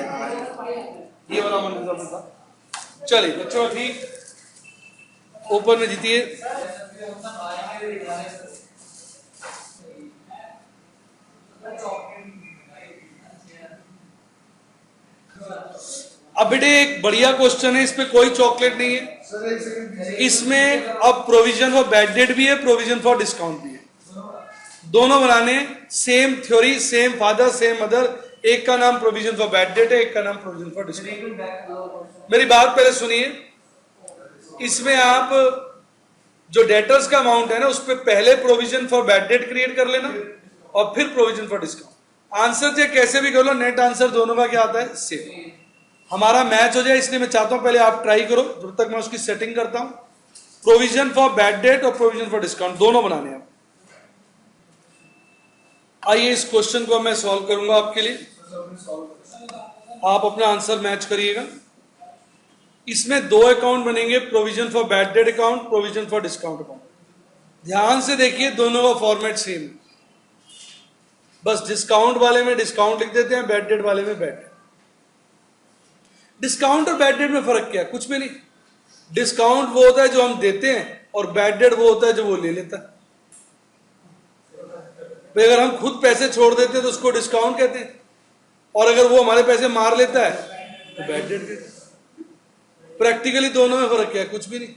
ये वाला मन रिजर्व में था। चलिए बच्चों ठीक, ओपन में जीतिए। अब बेटे एक बढ़िया क्वेश्चन है, इस पे कोई चॉकलेट नहीं है, सर एक सेकंड पीछे इसमें अब प्रोविजन फॉर बैड डेट भी है, प्रोविजन फॉर डिस्काउंट भी है, दोनों बनाने, same theory, same father same mother, एक का नाम प्रोविजन फॉर बैड डेट है, एक का नाम प्रोविजन फॉर डिस्काउंट। मेरी बात पहले सुनिए, इसमें आप जो डेटर्स का अमाउंट है ना, उस पर पहले provision for bad debt create कर लेना और फिर प्रोविजन फॉर डिस्काउंट। आंसर चाहे कैसे भी कर लो, नेट आंसर दोनों का क्या आता है, सेम। हमारा मैच हो जाए, इसलिए मैं चाहता हूं पहले आप ट्राई करो, जब तक मैं उसकी सेटिंग करता हूं। प्रोविजन फॉर बैड डेट और प्रोविजन फॉर डिस्काउंट दोनों बनाने हैं। आइए इस क्वेश्चन को मैं सॉल्व करूंगा आपके लिए, आप अपना आंसर मैच करिएगा। इसमें दो अकाउंट बनेंगे, provision for bad debt account, provision for discount account. ध्यान से देखिए, दोनों का फॉर्मेट सेम है, बस डिस्काउंट वाले में डिस्काउंट लिख देते हैं, बैड डेट वाले में बैड डेट। डिस्काउंट और बैड डेट में फर्क क्या है, कुछ भी नहीं। डिस्काउंट वो होता है जो हम देते हैं और बैड डेट वो होता है जो वो ले लेता है। भाई अगर हम खुद पैसे छोड़ देते हैं तो उसको डिस्काउंट कहते हैं, और अगर वो हमारे पैसे मार लेता है तो बैड डेट कहते हैं। प्रैक्टिकली दोनों में फर्क क्या है, कुछ भी नहीं।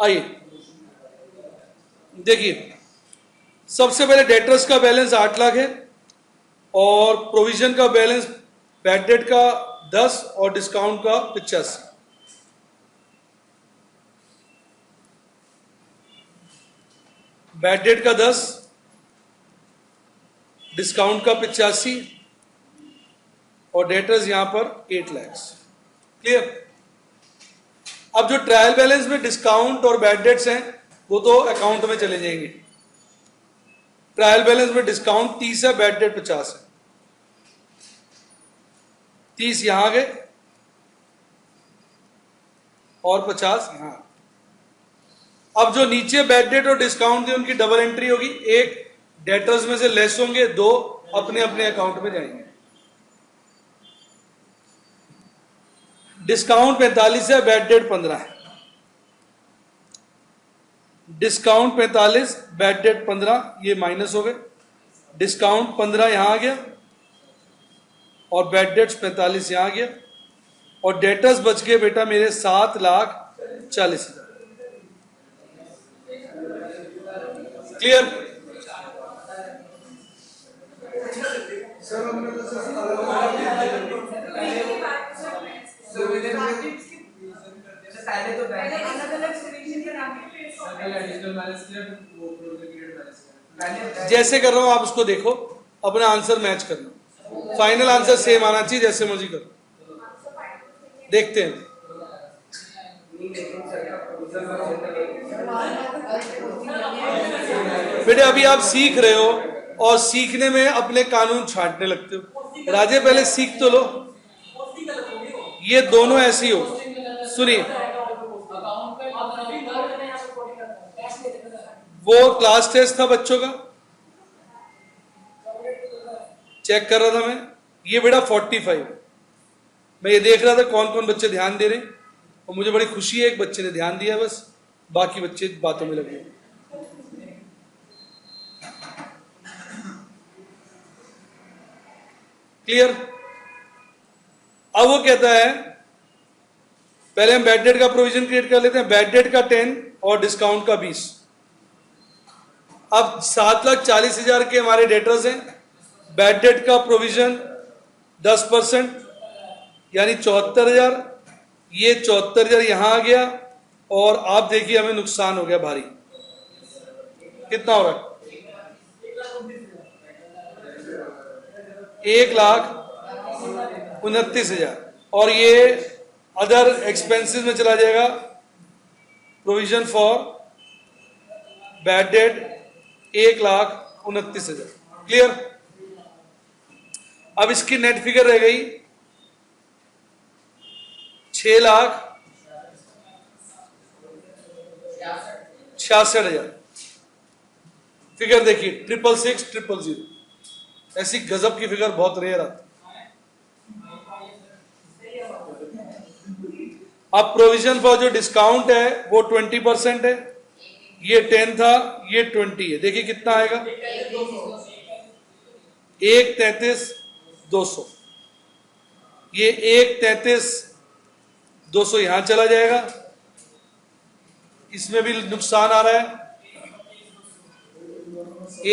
आइए देखिए, सबसे पहले डेटर्स का बैलेंस 8 लाख है और प्रोविजन का बैलेंस बैड डेट का 10 और डिस्काउंट का 85। बैड डेट का 10, डिस्काउंट का 85 और डेटर्स यहां पर 8 लाख। क्लियर। अब जो ट्रायल बैलेंस में डिस्काउंट और बैड डेट्स हैं वो तो अकाउंट में चले जाएंगे। ट्रायल बैलेंस में डिस्काउंट 30 है, बैड डेट 50 है, 30 यहां गए और 50 यहां। अब जो नीचे बैड डेट और डिस्काउंट थी उनकी डबल एंट्री होगी, एक डेटर्स में से लेस होंगे, दो अपने अपने अकाउंट में जाएंगे। डिस्काउंट 45 है, बैड डेट 15 है। डिस्काउंट 45, बैड डेट 15, ये माइनस हो गए। डिस्काउंट 15 यहां आ गया और बैड डेट्स 45 यहां आ गया और डेटर्स बच गए बेटा मेरे 7,40,000। क्लियर। सर हमने तो सर पहले तो जैसे कर रहा हूं आप उसको देखो, अपना आंसर मैच करना, फाइनल आंसर सेम आना चाहिए, जैसे मर्जी करो। देखते हैं। बेटे अभी आप सीख रहे हो और सीखने में अपने कानून छांटने लगते हो। राजे पहले सीख तो लो, ये दोनों ऐसी हो। सुनिए, वो क्लास टेस्ट था बच्चों का, चेक कर रहा था मैं, ये बेटा 45। मैं ये देख रहा था कौन कौन बच्चे ध्यान दे रहे हैं और मुझे बड़ी खुशी है एक बच्चे ने ध्यान दिया, बस बाकी बच्चे बातों में लगे। क्लियर। अब वो कहता है पहले हम बैड डेट का प्रोविजन क्रिएट कर लेते हैं, बैड डेट का 10 और डिस्काउंट का 20। अब 7,40,000 के हमारे डेटर्स हैं, बैड डेट का प्रोविजन 10% यानी 74,000, ये 74,000 यहां आ गया और आप देखिए हमें नुकसान हो गया भारी। कितना हो रहा है? 1,29,000 और ये अदर एक्सपेंसेस में चला जाएगा। Provision for bad debt 1,29,000। Clear? अब इसकी नेट फिगर रह गई 6,66,000। फिगर देखिए 666,000। ऐसी गजब की फिगर बहुत रेयर आती। अब प्रोविजन फॉर जो डिस्काउंट है वो 20% है। ये 10 था, ये 20 है। देखिए कितना आएगा, 1,33,200। ये 1,33,200 यहां चला जाएगा। इसमें भी नुकसान आ रहा है।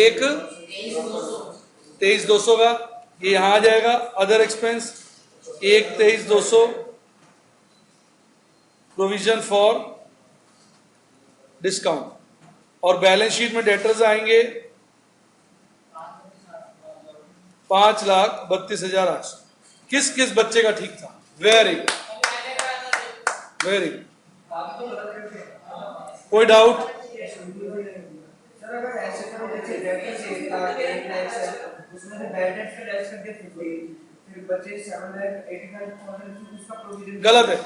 1,23,200 का ये यहां आ जाएगा। Other expense 1,23,200। Provision for discount और बैलेंस शीट में डेटर्स आएंगे 5,32,800। किस किस बच्चे का ठीक था? Very very. कोई डाउट? सर अगर ऐसे करो जैसे डेप्ट से 1 लाख है उसमें से बैड डेट से लेस करके 50 फिर बचे 7,85,000 उसका प्रोविजन गलत है।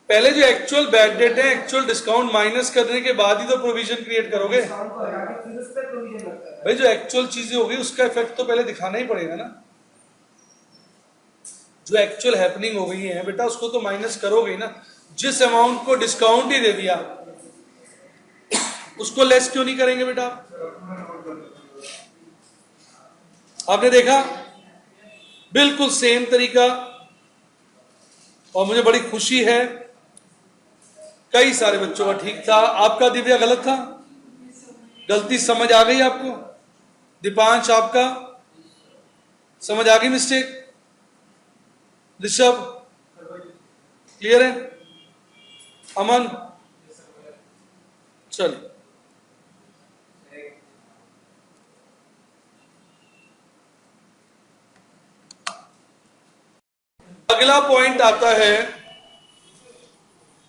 पहले जो एक्चुअल बैड डेट है, एक्चुअल डिस्काउंट माइनस करने के बाद ही तो प्रोविजन क्रिएट करोगे। डिस्काउंट को हटा के फिर उस पर प्रोविजन लगता है। भाई जो एक्चुअल चीजें होगी उसका इफेक्ट तो पहले दिखाना ही पड़ेगा ना। जो एक्चुअल हैपनिंग हो गई है बेटा उसको तो माइनस करोगे ही ना। जिस अमाउंट को डिस्काउंट ही दे दिया उसको लेस क्यों नहीं करेंगे बेटा? आपने देखा बिल्कुल सेम तरीका। और मुझे बड़ी खुशी है कई सारे बच्चों का ठीक था। आपका दिव्या गलत था। गलती समझ आ गई आपको? दीपांश आपका समझ आ गई मिस्टेक? ऋषभ क्लियर है? अमन चलिए अगला पॉइंट आता है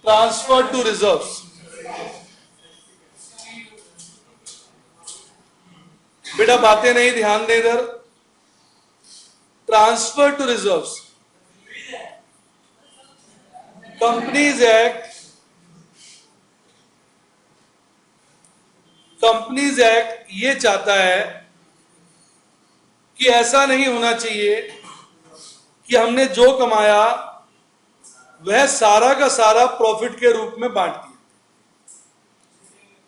ट्रांसफर टू रिजर्व्स। बेटा बातें नहीं, ध्यान दे इधर। Transfer to reserves companies act ये चाहता है कि ऐसा नहीं होना चाहिए कि हमने जो कमाया वह सारा का सारा प्रॉफिट के रूप में बांट दिया।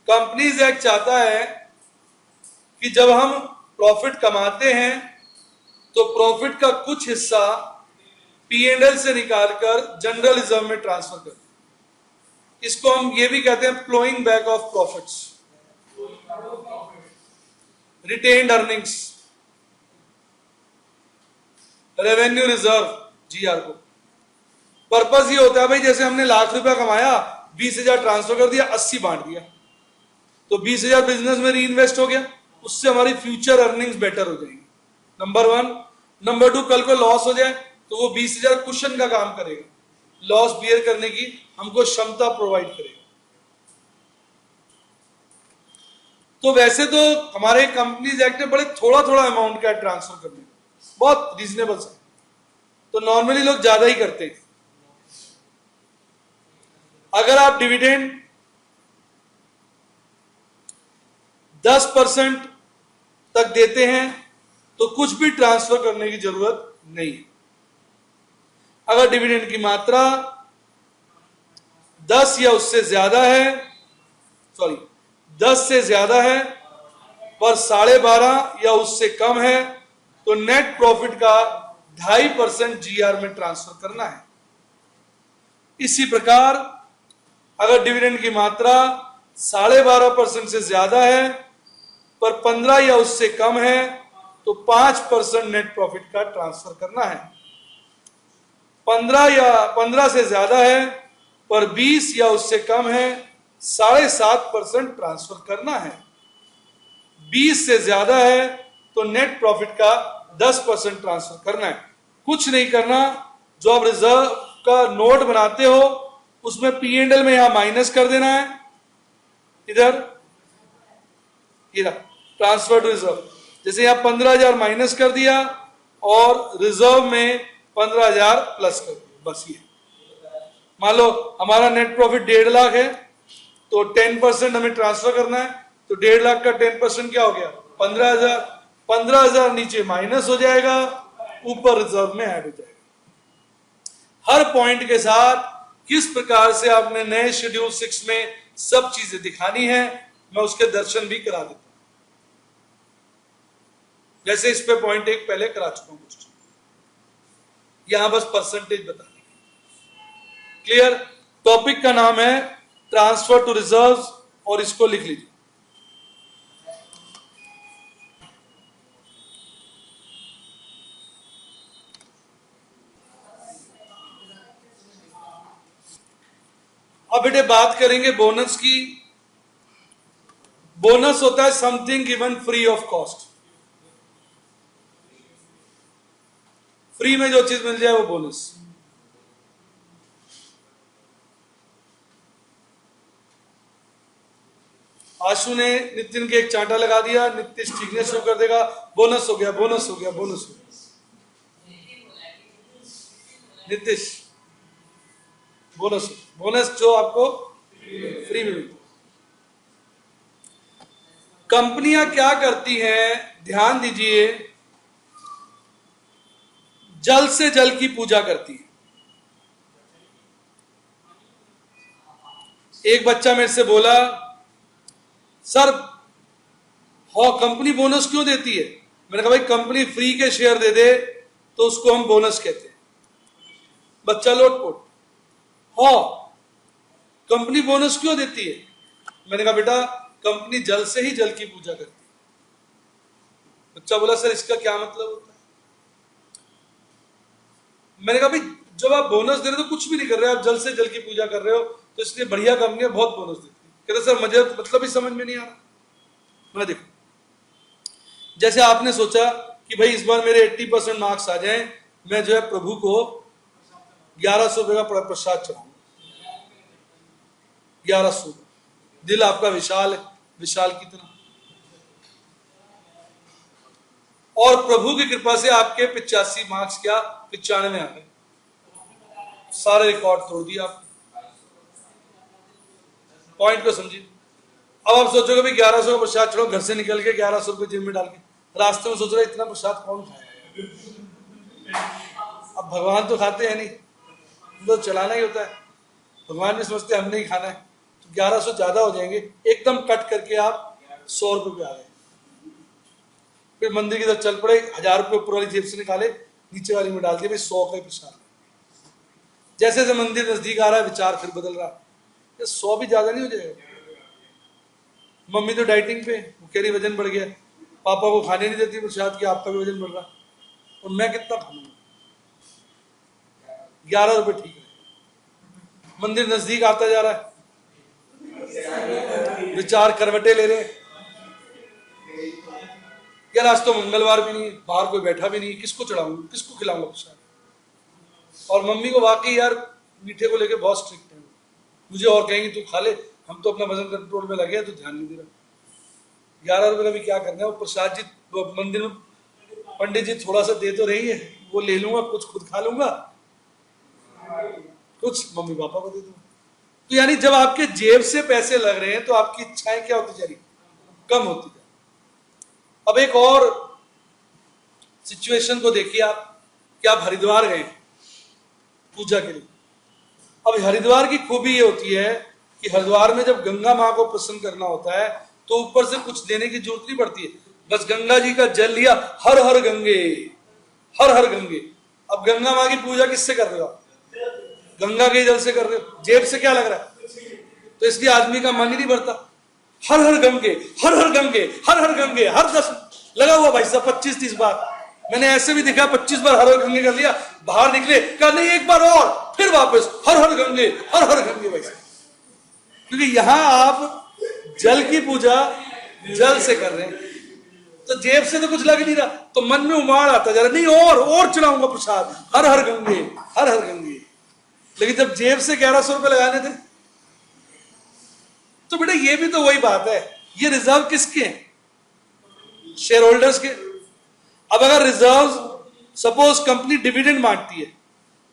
कंपनीज एक्ट चाहता है कि जब हम प्रॉफिट कमाते हैं तो प्रॉफिट का कुछ हिस्सा P&L से निकालकर जनरल रिजर्व में ट्रांसफर करते हैं। इसको हम ये भी कहते हैं flowing back of profits, retained earnings, revenue reserve, GR को। पर्पस ये होता है भाई जैसे हमने लाख रुपया कमाया, 20,000 ट्रांसफर कर दिया, 80 बांट दिया, तो 20,000 बिजनेस में री इन्वेस्ट हो गया, उससे हमारी फ्यूचर अर्निंग्स बेटर हो जाएंगी। नंबर 1। नंबर 2, कल को लॉस हो जाए तो वो 20,000 कुशन का काम करेगा, लॉस बियर करने की हमको क्षमता प्रोवाइड करेगा। तो वैसे तो हमारे कंपनीज एक्ट में बड़े थोड़ा थोड़ा अमाउंट का ट्रांसफर करने, बहुत रीजनेबल सा, तो नॉर्मली लोग ज्यादा ही करते हैं। अगर आप डिविडेंड 10% तक देते हैं तो कुछ भी ट्रांसफर करने की जरूरत नहीं है। अगर डिविडेंड की मात्रा 10 या उससे ज्यादा है, 10 से ज्यादा है पर 12.5 या उससे कम है तो नेट प्रॉफिट का 2.5% GR में ट्रांसफर करना है। इसी प्रकार अगर डिविडेंड की मात्रा 12.5% से ज्यादा है पर 15 या उससे कम है तो 5% नेट प्रॉफिट का ट्रांसफर करना है। 15 से ज्यादा है पर 20 या उससे कम है 7.5% ट्रांसफर करना है। 20 से ज्यादा है तो नेट प्रॉफिट का 10% ट्रांसफर करना है, कुछ नहीं करना। जो आप रिजर्व का नोट बनाते हो उसमें P&L में यहां माइनस कर देना है, इधर ट्रांसफर टू रिजर्व। जैसे यहां 15,000 माइनस कर दिया और रिजर्व में 15,000 प्लस कर दिया, बस ये। मान लो हमारा नेट प्रॉफिट 1.5 लाख है, तो 10% हमें ट्रांसफर करना है, तो 1.5 लाख का 10% क्या हो गया? 15,000। 15,000 नीचे माइनस हो जाएगा, ऊपर रिजर्व में ऐड हो जाएगा। हर पॉइंट के साथ किस प्रकार से आपने नए शेड्यूल 6 में सब चीजें दिखानी है, मैं उसके दर्शन भी करा देता हूं। जैसे इस पे पॉइंट 1 पहले करा चुका हूं, यहां बस परसेंटेज बता दी। क्लियर? टॉपिक का नाम है ट्रांसफर टू रिजर्व, और इसको लिख लीजिए। अब बेटे बात करेंगे बोनस की। बोनस होता है something given free of cost. Free में जो चीज मिल जाए वो बोनस। आशु ने नितिन के एक चांटा लगा दिया, नितिश ठीकने शुरू कर देगा, बोनस हो गया, बोनस हो गया, बोनस हो गया। नितिश बोनस, बोनस जो आपको फ्री में मिलता है। कंपनियां क्या करती हैं, ध्यान दीजिए, जल से जल की पूजा करती है। एक बच्चा मेरे से बोला, सर कंपनी बोनस क्यों देती है? मैंने कहा भाई कंपनी फ्री के शेयर दे दे तो उसको हम बोनस कहते हैं। बच्चा लोटपोट, कंपनी बोनस क्यों देती है? मैंने कहा बेटा कंपनी जल से ही जल की पूजा करती है। बच्चा बोला सर इसका क्या मतलब होता है? मैंने कहा भाई जब आप बोनस दे रहे हो तो कुछ भी नहीं कर रहे, आप जल से जल की पूजा कर रहे हो, तो इसलिए बढ़िया कंपनियां बहुत बोनस देती है। कहते सर मुझे मतलब ही समझ में नहीं आ रहा। मैं देखो, जैसे आपने सोचा कि भाई इस बार मेरे 80% मार्क्स आ जाएं, मैं जो है प्रभु को 1100 रुपये का प्रसाद चढ़ाऊंगा। 1100, दिल आपका विशाल है, विशाल की तरह, और प्रभु की कृपा से आपके 85 मार्क्स क्या 95 आ गए, सारे रिकॉर्ड तोड़ दिया आपने। पॉइंट को समझिए। अब आप सोचोगे भाई 1100 का प्रसाद चढ़ो, घर से निकल के 1100 रुपये जेब में डाल के, रास्ते में सोच रहे इतना प्रसाद कौन खाएगा? अब भगवान तो खाते हैं नहीं, तो चलाना ही होता है। भगवान भी समझते हमने ही खाना है, तो 1100 ज्यादा हो जाएंगे, एकदम कट करके आप 100 रुपये पे आ गए। फिर मंदिर की तरफ चल पड़े, 1000 रुपये ऊपर वाली जेब से निकाले, नीचे वाली में डाल दिए, भाई 100 का ही प्रसाद। जैसे जैसे मंदिर नजदीक आ रहा है विचार फिर बदल रहा है, 100 भी ज्यादा नहीं हो जाएगा? मम्मी तो डाइटिंग पे, वो कह रही वजन बढ़ गया, पापा को खाने नहीं देती प्रसाद की, आपका भी वजन बढ़ रहा, और मैं कितना खाऊंगा? 11 रुपये ठीक है। मंदिर नजदीक आता जा रहा है, विचार करवटे ले रहे हैं, यार आज तो मंगलवार भी नहीं, बाहर कोई बैठा भी नहीं, किसको चढ़ाऊंगा, किसको खिलाऊंगा प्रसाद? और मम्मी को वाकई यार मीठे को लेके बहुत स्ट्रिक्ट है, मुझे और कहेंगे तू खा ले, हम तो अपना वजन कंट्रोल में लगे हैं, तो ध्यान नहीं दे रहा। 11 रुपये का भी क्या करना है? वो प्रसाद जी मंदिर में पंडित जी थोड़ा सा दे तो रही है, वो ले लूंगा, कुछ खुद खा लूंगा, कुछ मम्मी पापा को दे दूंगा। तो यानी जब आपके जेब से पैसे लग रहे हैं तो आपकी इच्छाएं क्या होती जा रही? कम होती जा रही। अब एक और सिचुएशन को देखिए आप, कि आप हरिद्वार गए पूजा के लिए। अब हरिद्वार की खूबी ये होती है कि हरिद्वार में जब गंगा माँ को प्रसन्न करना होता है तो ऊपर से कुछ देने की जरूरत नहीं पड़ती है, बस गंगा जी का जल लिया, हर हर गंगे, हर हर गंगे। अब गंगा माँ की पूजा किससे कर रहे हो आप? गंगा के जल से कर रहे हो, जेब से क्या लग रहा है? तो इसलिए आदमी का मन ही नहीं भरता। हर हर गंगे, हर हर गंगे, हर हर गंगे, हर 10 लगा हुआ भाई साहब, 25-30 बार। मैंने ऐसे भी देखा 25 बार हर हर गंगे कर लिया, बाहर निकले कहा नहीं एक बार और, फिर वापस हर हर गंगे, हर हर गंगे भाई साहब। क्योंकि यहां आप जल की पूजा जल से कर रहे हैं, तो जेब से तो कुछ लग नहीं रहा, तो मन में उमाड़ आता जा रहा, नहीं और चढ़ाऊंगा प्रसाद, हर हर गंगे, हर हर गंगे। लेकिन जब जेब से 1100 रुपए लगाने थे, तो बेटा ये भी तो वही बात है, ये रिजर्व किसके हैं? शेयर होल्डर्स के। अब अगर रिजर्व, सपोज कंपनी डिविडेंड मांगती है,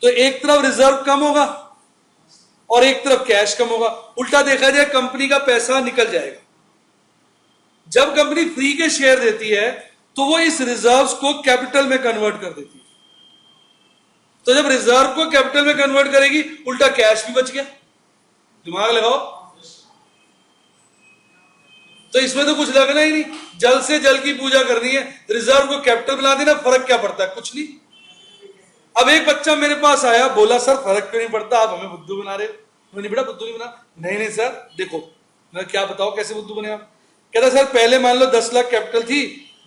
तो एक तरफ रिजर्व कम होगा और एक तरफ कैश कम होगा। उल्टा देखा जाए कंपनी का पैसा निकल जाएगा। जब कंपनी फ्री के शेयर देती है तो वो इस रिजर्व्स को कैपिटल में कन्वर्ट कर देती है। तो जब रिजर्व को कैपिटल में कन्वर्ट करेगी, उल्टा कैश भी बच गया। दिमाग लगाओ। तो इसमें तो कुछ लगना ही नहीं, जल से जल की पूजा करनी है, रिजर्व को कैपिटल बना देना, फर्क क्या पड़ता है? कुछ नहीं। अब एक बच्चा मेरे पास आया, बोला सर फर्क क्यों नहीं पड़ता, आप हमें बुद्धू बना रहे हो। मैंने बेटा बुद्धू नहीं बना। नहीं सर देखो, मैं क्या बताओ कैसे बुद्धू बने आप। कहता सर पहले मान लो 10 लाख कैपिटल थी,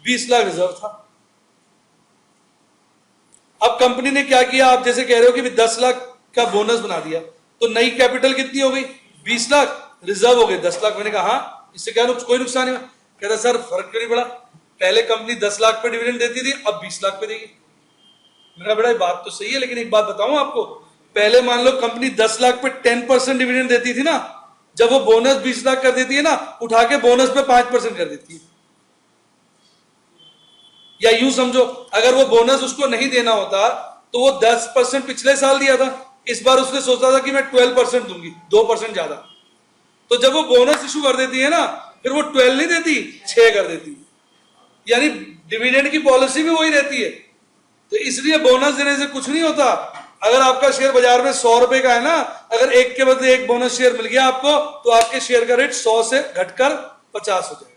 20 लाख रिजर्व था। अब कंपनी ने क्या किया, आप जैसे कह रहे हो कि 10 लाख का बोनस बना दिया, तो नई कैपिटल कितनी हो गई? 20 लाख, रिजर्व हो गए 10 लाख। मैंने कहा हाँ, इससे क्या कोई नुकसान नहीं हुआ। कहता सर फर्क क्यों नहीं पड़ा, पहले कंपनी 10 लाख पे डिविडेंड देती थी, अब 20 लाख पे देगी। मेरा बेटा बात तो सही है, लेकिन एक बात बताऊं आपको, पहले मान लो कंपनी 10 लाख पे 10% डिविडेंड देती थी ना, जब वो बोनस 20 लाख कर देती है ना, उठा के बोनस पे 5% कर देती है। या यूं समझो, अगर वो बोनस उसको नहीं देना होता तो वो 10% पिछले साल दिया था, इस बार उसने सोचा था कि मैं 12% दूंगी, 2% ज्यादा। तो जब वो बोनस इशू कर देती है ना, फिर वो 12 नहीं देती, 6 कर देती है। यानी डिविडेंड की पॉलिसी भी वही रहती है। तो इसलिए बोनस देने से कुछ नहीं होता। अगर आपका शेयर बाजार में 100 रुपए का है ना, अगर एक के बदले एक बोनस शेयर मिल गया आपको, तो आपके शेयर का रेट 100 से घटकर 50 हो जाएगा।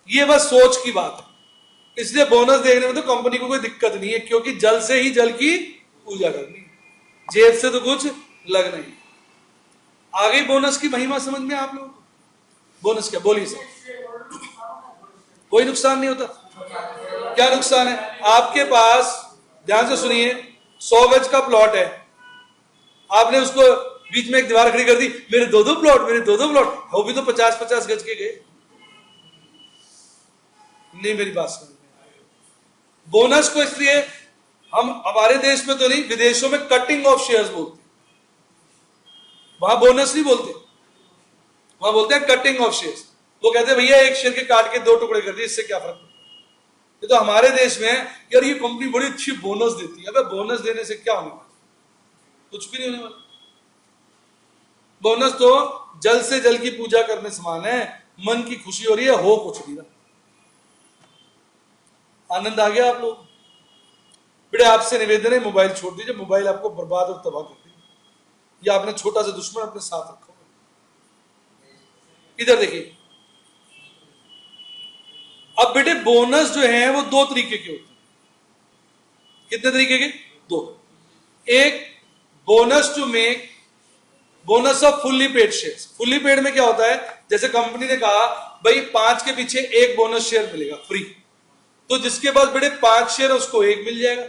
ये बस सोच की बात है। इसलिए बोनस देखने में तो कंपनी को कोई दिक्कत नहीं है, क्योंकि जल से ही जल की पूजा करनी, जेब से तो कुछ लगना ही। आगे बोनस की महिमा समझ में आप लोग? बोनस क्या, बोलिए सर। कोई नुकसान नहीं होता। क्या नुकसान है? आपके पास, ध्यान से सुनिए, 100 गज का प्लॉट है, आपने उसको बीच में एक दीवार खड़ी कर दी, मेरे 2-2 प्लॉट, मेरे 2-2 प्लॉट, वो भी तो 50-50 गज के गए। नहीं, मेरी बात समझ में। बोनस को इसलिए हम, हमारे देश में तो नहीं, विदेशों में कटिंग ऑफ शेयर्स बोलते हैं, वहां बोनस नहीं बोलते, वहां बोलते हैं कटिंग ऑफ शेयर्स। वो कहते हैं भैया एक शेयर के काट के 2 टुकड़े कर दिए, इससे क्या फर्क पड़ता। ये तो हमारे देश में यार ये कंपनी बड़ी अच्छी बोनस देती है। अबे बोनस देने से क्या होने वाला? कुछ भी नहीं होने वाला। बोनस तो जल से जल की पूजा करने समान है, मन की खुशी हो रही है, हो कुछ नहीं रहा। आनंद आ गया आप लोग? बेटे आपसे निवेदन है, मोबाइल छोड़ दीजिए, मोबाइल आपको बर्बाद और तबाह कर देगी। या आपने छोटा सा दुश्मन अपने साथ रखा। इधर देखिए, अब बेटे बोनस जो है वो 2 तरीके के होते हैं। कितने तरीके के? 2। एक, bonus to make, bonus of fully paid shares. Fully paid में क्या होता है, जैसे कंपनी ने कहा भाई 5 के पीछे 1 बोनस शेयर मिलेगा फ्री, तो जिसके पास बेटे 5 शेयर है उसको 1 मिल जाएगा,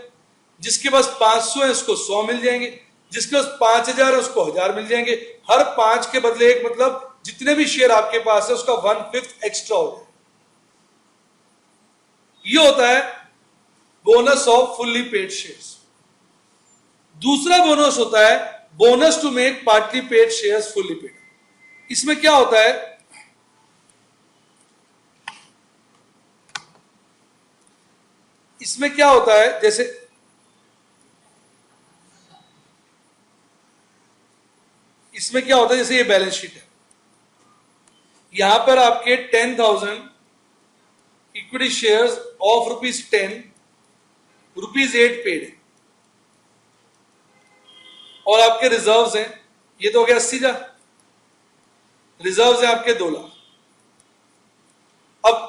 जिसके पास 500 है उसको 100 मिल जाएंगे, जिसके पास 5000 है उसको 1000 मिल जाएंगे। हर 5 के बदले 1, मतलब जितने भी शेयर आपके पास है उसका 1/5 एक्स्ट्रा हो जाएगा। ये होता है bonus of fully paid shares. दूसरा बोनस होता है bonus to make partly paid shares fully paid. इसमें क्या होता है, इसमें क्या होता है, जैसे इसमें क्या होता है, जैसे ये बैलेंस शीट है, यहां पर आपके 10,000 इक्विटी शेयर्स ऑफ ₹10, ₹8 पेड है, और आपके रिजर्व्स हैं, ये तो हो गया 80,000, रिजर्व्स हैं आपके 2 लाख। अब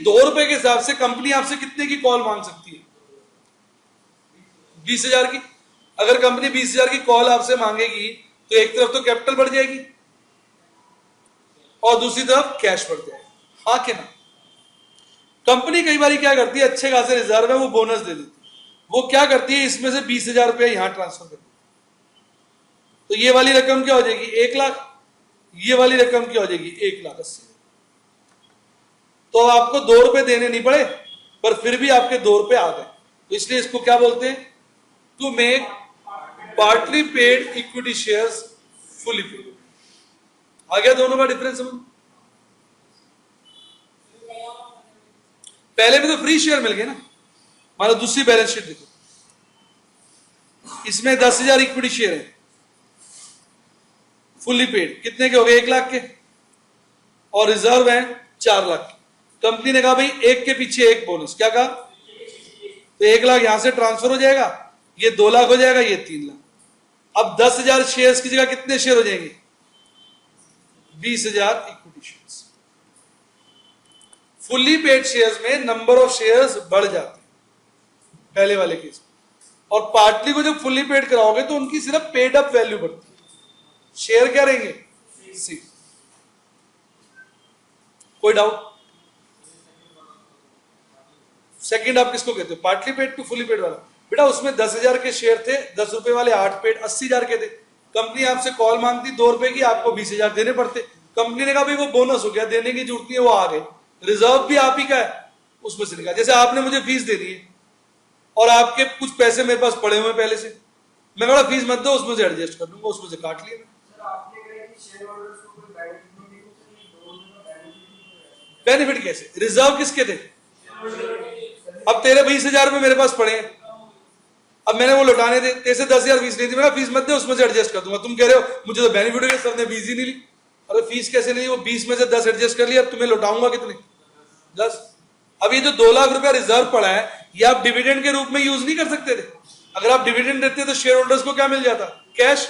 2 रुपए के हिसाब से कंपनी आपसे कितने की कॉल मांग सकती है? 20,000 की। अगर कंपनी 20,000 की कॉल आपसे मांगेगी तो एक तरफ तो कैपिटल बढ़ जाएगी और दूसरी तरफ कैश बढ़ जाएगा। हाँ कि ना? कंपनी कई बार क्या करती है, अच्छे खासे रिजर्व है, वो बोनस दे देती है। वो क्या करती है, इसमें से 20,000 रुपया यहां ट्रांसफर कर देती है, तो ये वाली रकम क्या हो जाएगी? 1 लाख। ये वाली रकम क्या हो जाएगी? 1,80,000। तो आपको 2 रुपए देने नहीं पड़े, पर फिर भी आपके 2 रुपए आ गए। तो इसलिए इसको क्या बोलते हैं? To make partly paid equity shares fully paid. आ गया दोनों का डिफरेंस समझ? पहले भी तो फ्री शेयर मिल गए ना। मान लो दूसरी बैलेंस शीट देखो, इसमें 10,000 इक्विटी शेयर है फुल्ली पेड, कितने के हो गए? 1 लाख के, और रिजर्व है 4 लाख के। कंपनी ने कहा भाई एक के पीछे एक बोनस, क्या कहा? तो 1 लाख यहां से ट्रांसफर हो जाएगा, ये 2 लाख हो जाएगा, ये 3 लाख। अब 10,000 शेयर्स की जगह कितने शेयर हो जाएंगे? 20,000 equity shares. Fully paid shares में नंबर ऑफ शेयर्स बढ़ जाते हैं पहले वाले केस में, और पार्टली को जब फुल्ली पेड कराओगे तो उनकी सिर्फ पेड अप वैल्यू बढ़ती है, शेयर क्या रहेंगे? सी। कोई डाउट? सेकंड आप किसको कहते हो? Partly paid to fully paid वाला। बेटा उसमें 10,000 के शेयर थे, 10 रुपए वाले 8 पेड 80,000 के थे। कंपनी आपसे कॉल मांगती 2 रुपए की, आपको 20,000 देने पड़ते। कंपनी ने कहा भाई वो बोनस हो गया, देने की जरूरत नहीं है, वो आ गए। रिजर्व भी आप ही का है, उसमें से निकाल। जैसे आपने मुझे फीस दे दी है और आपके कुछ पैसे मेरे पास पड़े हुए पहले से, मैं बड़ा फीस मत दो, उसमें से एडजस्ट कर दूंगा, उसमें से काट लिया। सर आपने कहा कि शेयर होल्डर्स को कोई बेनिफिट नहीं देगा, तो ये दोनों का बेनिफिट बेनिफिट कैसे? रिजर्व किसके थे? अब तेरे 20,000 रुपए मेरे पास पड़े हैं, अब मैंने वो लौटाने थे, तेरे से 10,000 फीस नहीं थी, मेरा फीस मत दे, उसमें से एडजस्ट कर दूंगा। तुम कह रहे हो मुझे तो बेनिफिट हो गया, सर ने फीस ही नहीं ली। अरे फीस कैसे नहीं? वो 20 में से 10 एडजस्ट कर लिया, अब तुम्हें लौटाऊंगा कितने? 10। अब ये जो 2 लाख रुपया रिजर्व पड़ा है, ये आप डिविडेंड के रूप में यूज नहीं कर सकते थे। अगर आप डिविडेंड देते तो शेयर होल्डर्स को क्या मिल जाता? कैश।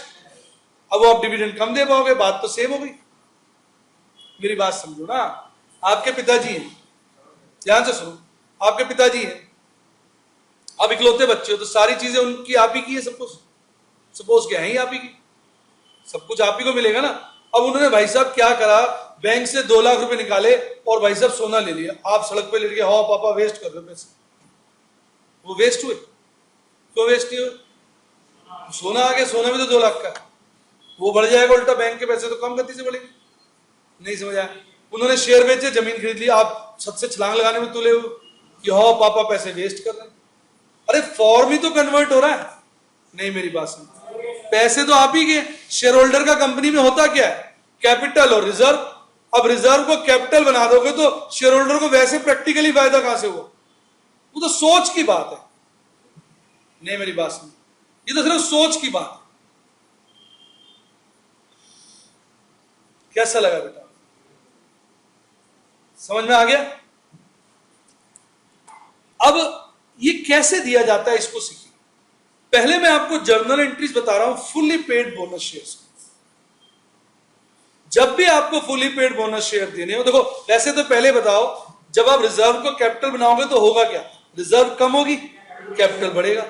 अब वो आप डिविडेंड कम दे पाओगे, बात तो सेम हो गई। मेरी बात समझो ना। आपके पिताजी हैं, ध्यान से सुनो, आपके पिताजी हैं, आप इकलौते बच्चे हो, तो सारी चीजें उनकी आप ही की है। सपोज क्या है ही आप ही की, सब कुछ आप ही को मिलेगा ना। अब उन्होंने भाई साहब क्या करा, बैंक से 2 लाख रुपए निकाले और भाई साहब सोना ले लिया। आप सड़क पे लेट गए, हाँ पापा वेस्ट कर रहे हो पैसे। वो वेस्ट हुए? क्यों वेस्ट नहीं हुए? सोना आ गया, सोना भी तो 2 लाख का, वो बढ़ जाएगा उल्टा, बैंक के पैसे तो कम गति से बढ़ेंगे। नहीं समझ आया? उन्होंने शेयर बेचे, जमीन खरीद ली, आप छत से छलांग लगाने में तुले हो कि हाँ पापा पैसे वेस्ट कर रहे हैं। अरे फॉर्म ही तो कन्वर्ट हो रहा है। नहीं मेरी बात सुन, पैसे तो आप ही के। शेयर होल्डर का कंपनी में होता क्या है? कैपिटल और रिजर्व। अब रिजर्व को कैपिटल बना दोगे तो शेयर होल्डर को वैसे प्रैक्टिकली फायदा कहां से हुआ? वो तो सोच की बात है। नहीं मेरी बात सुन, ये तो सिर्फ सोच की बात है। कैसा लगा बेटा? समझ में आ गया? अब ये कैसे दिया जाता है इसको सीखिए। पहले मैं आपको जर्नल एंट्रीज बता रहा हूं फुल्ली पेड बोनस शेयर्स। जब भी आपको फुली पेड बोनस शेयर देने हो, देखो वैसे तो पहले बताओ, जब आप रिजर्व को कैपिटल बनाओगे तो होगा क्या? रिजर्व कम होगी, कैपिटल बढ़ेगा।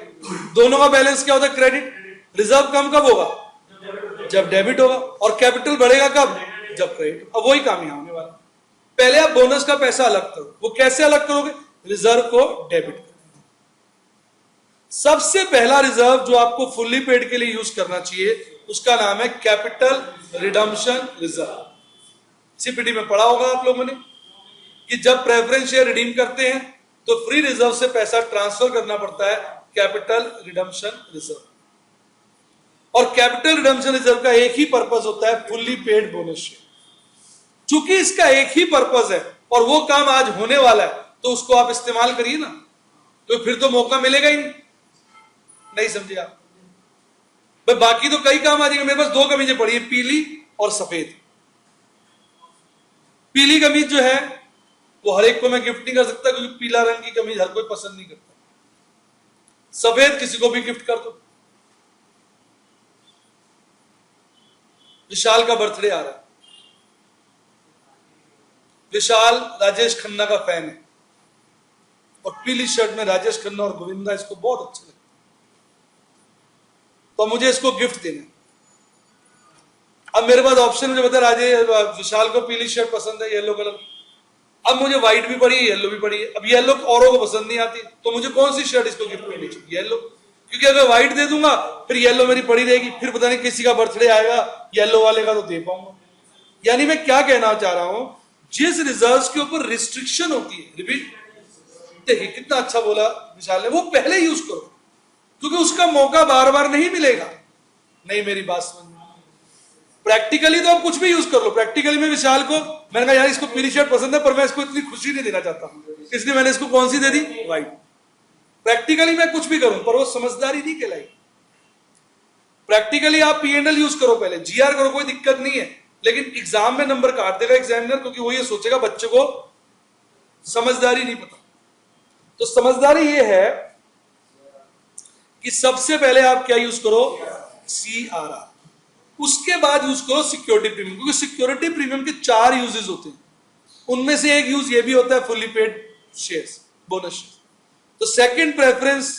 दोनों का बैलेंस क्या होता है? क्रेडिट। रिजर्व कम कब होगा? जब डेबिट होगा। और कैपिटल बढ़ेगा कब? जब क्रेडिट। अब वही काम यहां होने वाला। पहले आप बोनस का पैसा अलग करो। वो कैसे अलग करोगे? रिजर्व को डेबिट करो। सबसे पहला रिजर्व जो आपको फुल्ली पेड के लिए यूज करना चाहिए, उसका नाम है कैपिटल रिडम्पशन रिजर्व। सीपीटी में पढ़ा होगा आप लोगों ने कि जब प्रेफरेंस शेयर रिडीम करते हैं तो फ्री रिजर्व से पैसा ट्रांसफर करना पड़ता है कैपिटल रिडम्पशन रिजर्व। और कैपिटल रिडम्पशन रिजर्व का एक ही पर्पस होता है, फुल्ली पेड बोनस शेयर। चूंकि इसका एक ही पर्पस है और वो काम आज होने वाला है, तो उसको आप इस्तेमाल करिए ना, तो फिर तो मौका मिलेगा ही नहीं। समझे आप? भाई बाकी तो कई काम आ जाएंगे। मेरे पास 2 कमीजें पड़ी है, पीली और सफेद। पीली कमीज जो है वो हर एक को मैं गिफ्ट नहीं कर सकता, क्योंकि पीला रंग की कमीज हर कोई पसंद नहीं करता। सफेद किसी को भी गिफ्ट कर दो। विशाल का बर्थडे आ रहा है। विशाल राजेश खन्ना का फैन है और पीली शर्ट में राजेश खन्ना और गोविंदा इसको बहुत अच्छा लगता है, तो मुझे इसको गिफ्ट देना है। अब मेरे पास ऑप्शन मुझे बता, विशाल को पीली शर्ट पसंद है, येलो कलर। अब मुझे व्हाइट भी पड़ी है, येलो भी पड़ी है। अब येलो औरों को पसंद नहीं आती, तो मुझे कौन सी शर्ट इसको गिफ्ट करनी चाहिए? येलो। क्योंकि अगर व्हाइट दे दूंगा फिर येलो मेरी पड़ी रहेगी, फिर पता नहीं किसी का बर्थडे आएगा, येलो वाले का तो दे पाऊंगा। यानी मैं क्या कहना चाह रहा हूं, जिस रिजर्व्स के ऊपर रिस्ट्रिक्शन होती है, रिपीट, देखिए कितना अच्छा बोला विशाल ने, वो पहले यूज करो क्योंकि उसका मौका बार बार नहीं मिलेगा। नहीं, मेरी बात समझ, प्रैक्टिकली तो आप कुछ भी यूज कर लो। प्रैक्टिकली में विशाल को मैंने कहा यार इसको पीली शर्ट पसंद है पर मैं इसको इतनी खुशी नहीं देना चाहता, इसलिए मैंने इसको कौन सी दे दी, व्हाइट। प्रैक्टिकली मैं कुछ भी करूं पर वो समझदारी नहीं कहलाई। प्रैक्टिकली आप P&L यूज करो, पहले GR करो, कोई दिक्कत नहीं है, लेकिन एग्जाम में नंबर काट देगा एग्जामिनर, क्योंकि वो ये सोचेगा बच्चे को समझदारी नहीं पता। तो समझदारी ये है कि सबसे पहले आप क्या यूज करो, CRR, उसके बाद यूज करो सिक्योरिटी प्रीमियम, क्योंकि सिक्योरिटी प्रीमियम के 4 यूजेस होते हैं, उनमें से एक यूज ये भी होता है fully paid shares, bonus shares. तो सेकंड प्रेफरेंस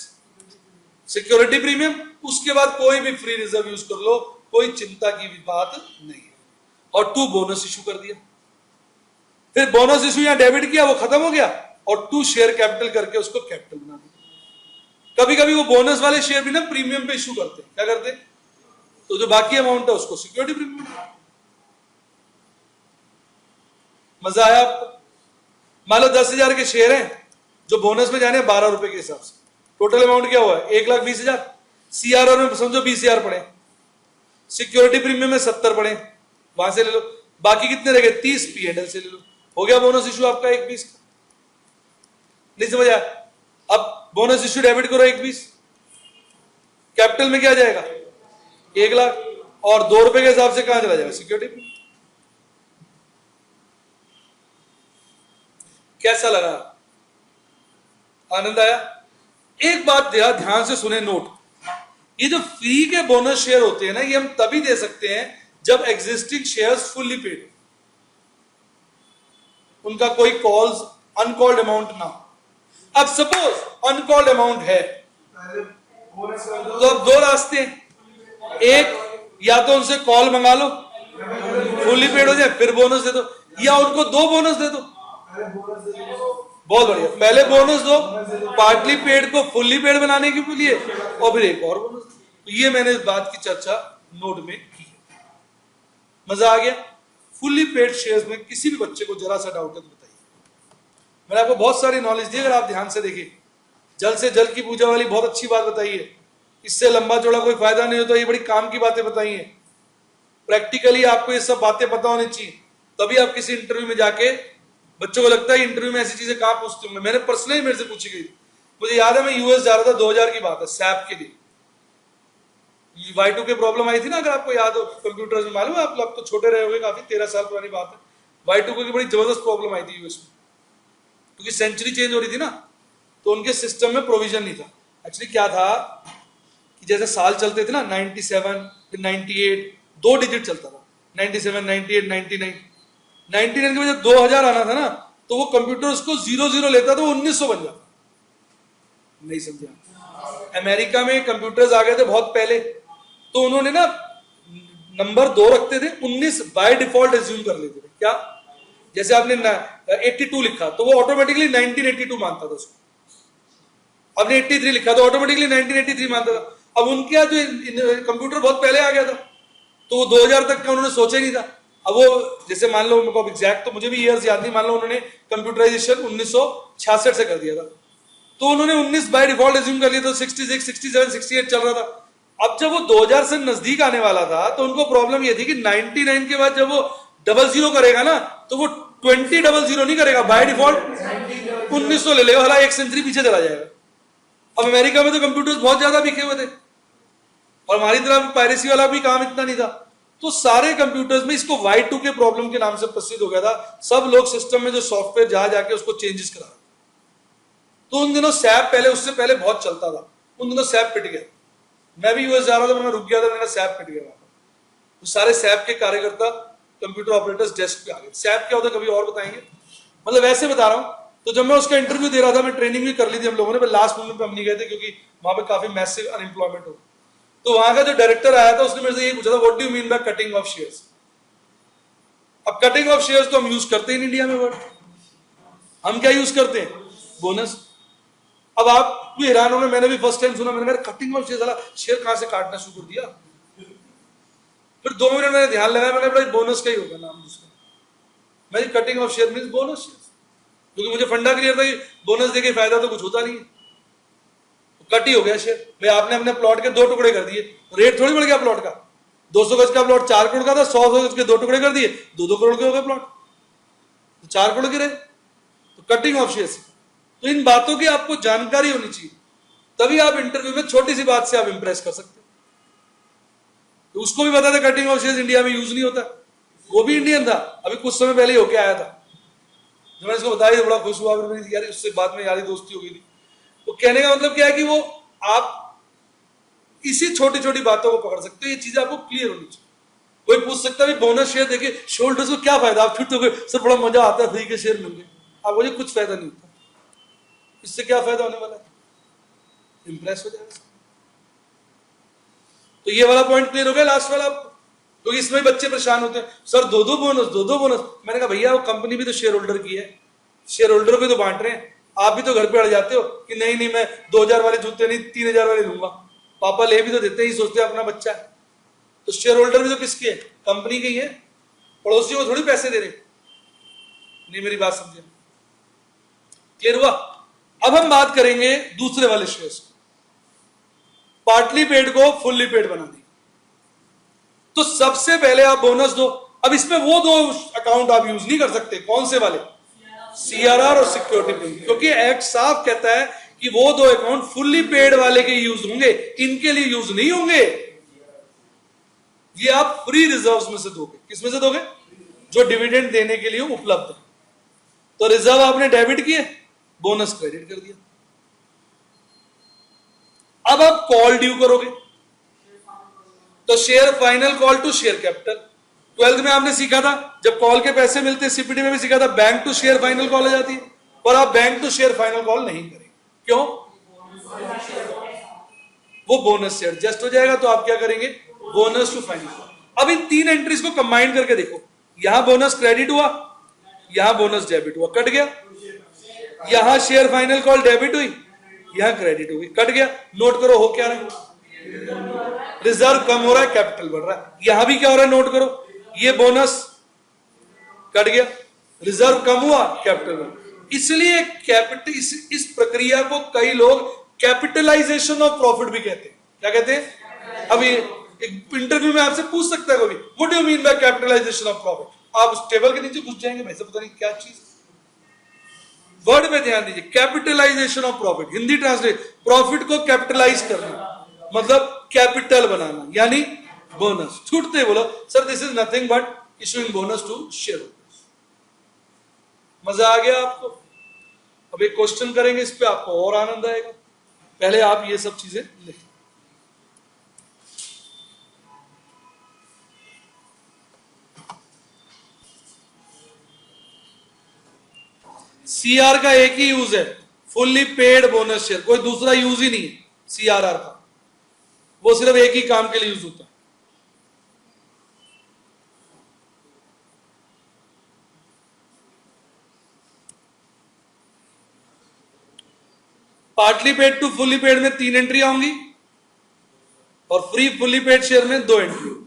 सिक्योरिटी प्रीमियम, उसके बाद कोई भी फ्री रिजर्व यूज कर लो, कोई चिंता की भी बात नहीं है। और 2 बोनस इशू कर दिया, फिर बोनस इशू यहां डेबिट किया, वो खत्म हो गया, और 2 शेयर कैपिटल करके उसको कैपिटल बना दिया। कभी कभी वो बोनस वाले शेयर भी ना प्रीमियम पे इशू करते हैं, क्या करते हैं, तो जो बाकी अमाउंट है उसको सिक्योरिटी प्रीमियम। मजा आया आपको? मान लो 10,000 के शेयर हैं जो बोनस में जाने 12 रुपए के हिसाब से, टोटल अमाउंट क्या हुआ है, 1,20,000। CRR में समझो 20,000 पड़े, सिक्योरिटी प्रीमियम में 70 पड़े, वहां से ले लो, बाकी कितने रह गए, 30 P&L से ले लो, हो गया बोनस इशू आपका 1,20 का। नहीं समझ आया? अब बोनस इशू डेबिट करो 1,20, कैपिटल में क्या जाएगा 1,00,000, और 2 रुपए के हिसाब से कहां चला जाएगा, सिक्योरिटी प्रीमियम। कैसा लगा, आनंद आया? एक बात ध्यान से सुने, नोट, ये जो फ्री के बोनस शेयर होते हैं ना, ये हम तभी दे सकते हैं जब एग्जिस्टिंग शेयर्स फुल्ली पेड, उनका कोई कॉल्स अनकॉल्ड अमाउंट ना हो। अब सपोज अनकॉल्ड अमाउंट है, तो अब 2 रास्ते हैं, एक या तो उनसे कॉल मंगा लो, फुल्ली पेड हो जाए, फिर बोनस दे दो, या उनको 2 बोनस दे दो। बहुत बढ़िया, पहले बोनस दो पार्टली पेड को फुल्ली पेड बनाने के लिए, और फिर एक और बोनस। तो ये मैंने इस बात की चर्चा नोट में की है। मजा आ गया? फुल्ली पेड शेयर्स में किसी भी बच्चे को जरा सा डाउट है तो बताइए। मैंने आपको बहुत सारी नॉलेज दी, अगर आप ध्यान से देखिए, जल से जल की पूजा वाली बहुत अच्छी बात बताई है, इससे लंबा चौड़ा कोई फायदा नहीं होता, ये बड़ी काम की बातें बताई हैं। प्रैक्टिकली आपको ये सब बातें पता होनी चाहिए, तभी आप किसी इंटरव्यू में जाके, बच्चों को लगता है इंटरव्यू में ऐसी चीजें कहां पूछते होंगे, मैंने पर्सनली मेरे से पूछी गई। मुझे याद है मैं यूएस जा रहा था, 2000 की बात है, सैप के लिए Y2K प्रॉब्लम आई थी ना, अगर आपको याद हो, कंप्यूटर्स में मालूम है, आप लोग तो छोटे रहे होंगे, काफी 13 साल पुरानी बात है। Y2K की बड़ी जबरदस्त प्रॉब्लम आई थी यूएस में, क्योंकि सेंचुरी चेंज हो रही थी ना, तो उनके सिस्टम में प्रोविजन नहीं था। एक्चुअली क्या था कि जैसे साल चलते थे ना, 97 फिर 98, 2 डिजिट चलता था, 97, 98, 99। 99 के वजह 2000 आना था ना, तो वो कंप्यूटर उसको 00 लेता था, वो 1900 बन जाता। नहीं समझा? अमेरिका में कंप्यूटर्स आ गए थे बहुत पहले, तो उन्होंने ना नंबर 2 रखते थे, 19 बाय डिफॉल्ट एज्यूम कर लेते थे। क्या, जैसे आपने 82 लिखा तो वो ऑटोमेटिकली 1982 मानता था उसको, आपने 83 लिखा तो ऑटोमेटिकली 1983 मानता था। अब उनके यहाँ जो कंप्यूटर बहुत पहले आ गया था, तो वो 2000 तक का उन्होंने सोचा ही नहीं था। अब वो जैसे मान लो, मेरे को एग्जैक्ट तो मुझे भी ईयर्स याद नहीं, मान लो उन्होंने कंप्यूटराइजेशन 1966 से कर दिया था, तो उन्होंने 19 बाय डिफॉल्ट एज्यूम कर लिया, तो 66, 67, 68 चल रहा था। अब जब वो 2000 से नजदीक आने वाला था, तो उनको प्रॉब्लम ये थी कि 99 के बाद जब वो 00 करेगा ना, तो वो 2000 नहीं करेगा, बाय डिफॉल्ट 1900 ले लेगा, हालांकि 1 सेंचुरी पीछे चला जाएगा। अब अमेरिका में तो कंप्यूटर्स बहुत ज्यादा बिके हुए थे, और हमारी तरफ पायरेसी वाला भी काम इतना नहीं था, तो सारे कंप्यूटर्स में इसको Y2K प्रॉब्लम के नाम से प्रसिद्ध हो गया था। सब लोग सिस्टम में जो सॉफ्टवेयर जा जाके उसको चेंजेस करा, तो उन दिनों सैप पहले, उससे पहले बहुत चलता था, उन दिनों सैप पिट गया। मैं भी यूएस जा रहा था, मैं रुक गया था, मेरा सैप पिट गया। तो सारे सैप के कार्यकर्ता कंप्यूटर ऑपरेटर्स डेस्क पे आ गए। सैप क्या होता है कभी और बताएंगे, मतलब वैसे बता रहा हूँ। तो जब मैं उसका इंटरव्यू दे रहा था, मैं ट्रेनिंग भी कर ली थी हम लोगों ने, पर लास्ट मोमेंट पे हम नहीं गए थे, क्योंकि वहां पे काफी मैसिव अनएम्प्लॉयमेंट हो। तो वहां का जो डायरेक्टर आया था, उसने मेरे से ये पूछा था, what do you mean by cutting of shares. अब कटिंग ऑफ शेयर्स तो हम यूज करते ही नहीं इंडिया में वर्ड, हम क्या यूज करते हैं, बोनस। अब आप भी हैरान होंगे, मैंने भी फर्स्ट टाइम सुना, मैंने कहा कटिंग ऑफ शेयर, शेयर कहां से काटना शुरू कर दिया। फिर 2 मिनट मैंने ध्यान लगाया, मैंने बोला बोनस का ही होगा नाम उसका। मेरी cutting of share means bonus share, क्योंकि मुझे फंडा क्लियर था कि बोनस देके फायदा तो कुछ होता नहीं है, कट ही हो गया शेयर। भाई आपने अपने प्लॉट के 2 टुकड़े कर दिए, रेट थोड़ी बढ़ गया प्लॉट का। 200 गज का प्लॉट 4 करोड़ का था, 100 गज के 2 टुकड़े कर दिए, 2-2 करोड़ के हो गए प्लॉट, तो 4 करोड़ के रहे, तो कटिंग ऑफ शेयर। तो इन बातों की आपको जानकारी होनी चाहिए, तभी आप इंटरव्यू में छोटी सी बात से आप इंप्रेस कर सकते हो। तो उसको भी पता था कटिंग ऑफ शेयर इंडिया में यूज नहीं होता, वो भी इंडियन था, अभी कुछ समय पहले ही होके आया था। जब मैंने इसको बताया बड़ा खुश हुआ, फिर मेरी यार उससे बाद में यारी दोस्ती हो गई थी। तो कहने का मतलब क्या है कि वो आप इसी छोटी छोटी बातों को पकड़ सकते हो, ये चीजें आपको क्लियर होनी चाहिए। कोई पूछ सकता है बोनस शेयर देके शोल्डर्स को क्या फायदा, आप फिर तो सर बड़ा मजा आता है, फ्री के शेयर मिल गए, आप बोलिए कुछ फायदा नहीं होता, इससे क्या फायदा होने वाला है, इंप्रेस हो जाएगा। तो ये वाला पॉइंट क्लियर हो गया, लास्ट वाला, क्योंकि इसमें बच्चे परेशान होते हैं, सर 2-2 बोनस 2-2 बोनस। मैंने कहा भैया वो कंपनी भी तो शेयर होल्डर की है, शेयर होल्डर को तो बांट रहे हैं, आप भी तो घर पे अड़ जाते हो कि नहीं नहीं मैं 2000 वाले जूते नहीं 3000 वाले लूंगा, पापा ले भी तो देते ही, सोचते हैं अपना बच्चा है। तो शेयर होल्डर भी तो किसके है, कंपनी के ही है, पड़ोसियों को थोड़ी पैसे दे रहे। नहीं मेरी बात समझे, क्लियर हुआ। अब हम बात करेंगे दूसरे वाले शेयर्स, पार्टली पेड को फुल्ली पेड बना दी। तो सबसे पहले आप बोनस दो। अब इसमें वो 2 अकाउंट आप यूज नहीं कर सकते, कौन से वाले, सीआरआर और सिक्योरिटी पेड, क्योंकि एक्ट साफ कहता है कि वो 2 अकाउंट फुल्ली पेड वाले के यूज होंगे, इनके लिए यूज नहीं होंगे। ये आप फ्री रिजर्व्स में से दोगे, किसमें से दोगे, जो डिविडेंड देने के लिए उपलब्ध है। तो रिजर्व आपने डेबिट किए, बोनस क्रेडिट कर दिया। अब आप कॉल ड्यू करोगे, तो share final call to share capital. 12th में आपने सीखा था, जब कॉल के पैसे मिलते, सीपीटी में भी सीखा था, bank to share final call हो जाती है, और आप bank to share final call नहीं करेंगे, क्यों, वो बोनस से एडजस्ट हो जाएगा। तो आप क्या करेंगे, बोनस टू फाइनल कॉल। अब इन 3 एंट्रीज को कंबाइन करके देखो, यहां बोनस क्रेडिट हुआ, यहां बोनस डेबिट हुआ, कट गया, यहां शेयर फाइनल कॉल डेबिट हुई, यहां क्रेडिट हुई, कट गया। नोट करो हो क्या रहा है, रिजर्व कम हो रहा है, कैपिटल बढ़ रहा है। यहां भी क्या हो रहा है, नोट करो, ये बोनस कट गया, रिजर्व कम हुआ, कैपिटल बढ़। इसलिए कैपिटल, इस प्रक्रिया को कई लोग कैपिटलाइजेशन ऑफ प्रॉफिट भी कहते हैं। क्या कहते हैं, अभी एक इंटरव्यू में आपसे पूछ सकता है कोई, what do you mean by capitalization of profit, आप उस टेबल के नीचे घुस जाएंगे, भाई साहब पता नहीं क्या चीज। वर्ड पे ध्यान दीजिए, capitalization of profit, Hindi translate, profit को कैपिटलाइज करना, मतलब कैपिटल बनाना, यानी बोनस। छूटते बोलो sir this is nothing but issuing bonus to shareholders. मजा आ गया आपको। अब एक क्वेश्चन करेंगे इस पे, आपको और आनंद आएगा। पहले आप ये सब चीजें लिखें। सीआर का एक ही यूज है, फुल्ली पेड बोनस शेयर, कोई दूसरा यूज ही नहीं है सीआरआर का, वो सिर्फ एक ही काम के लिए यूज होता है। Partly paid to fully paid में 3 एंट्री होंगी, और फ्री फुल्ली पेड शेयर में 2 एंट्री होगी।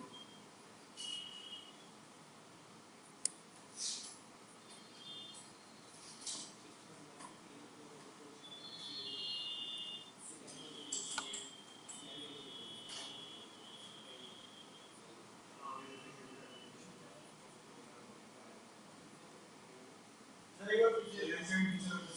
सर एक बार पूछिए,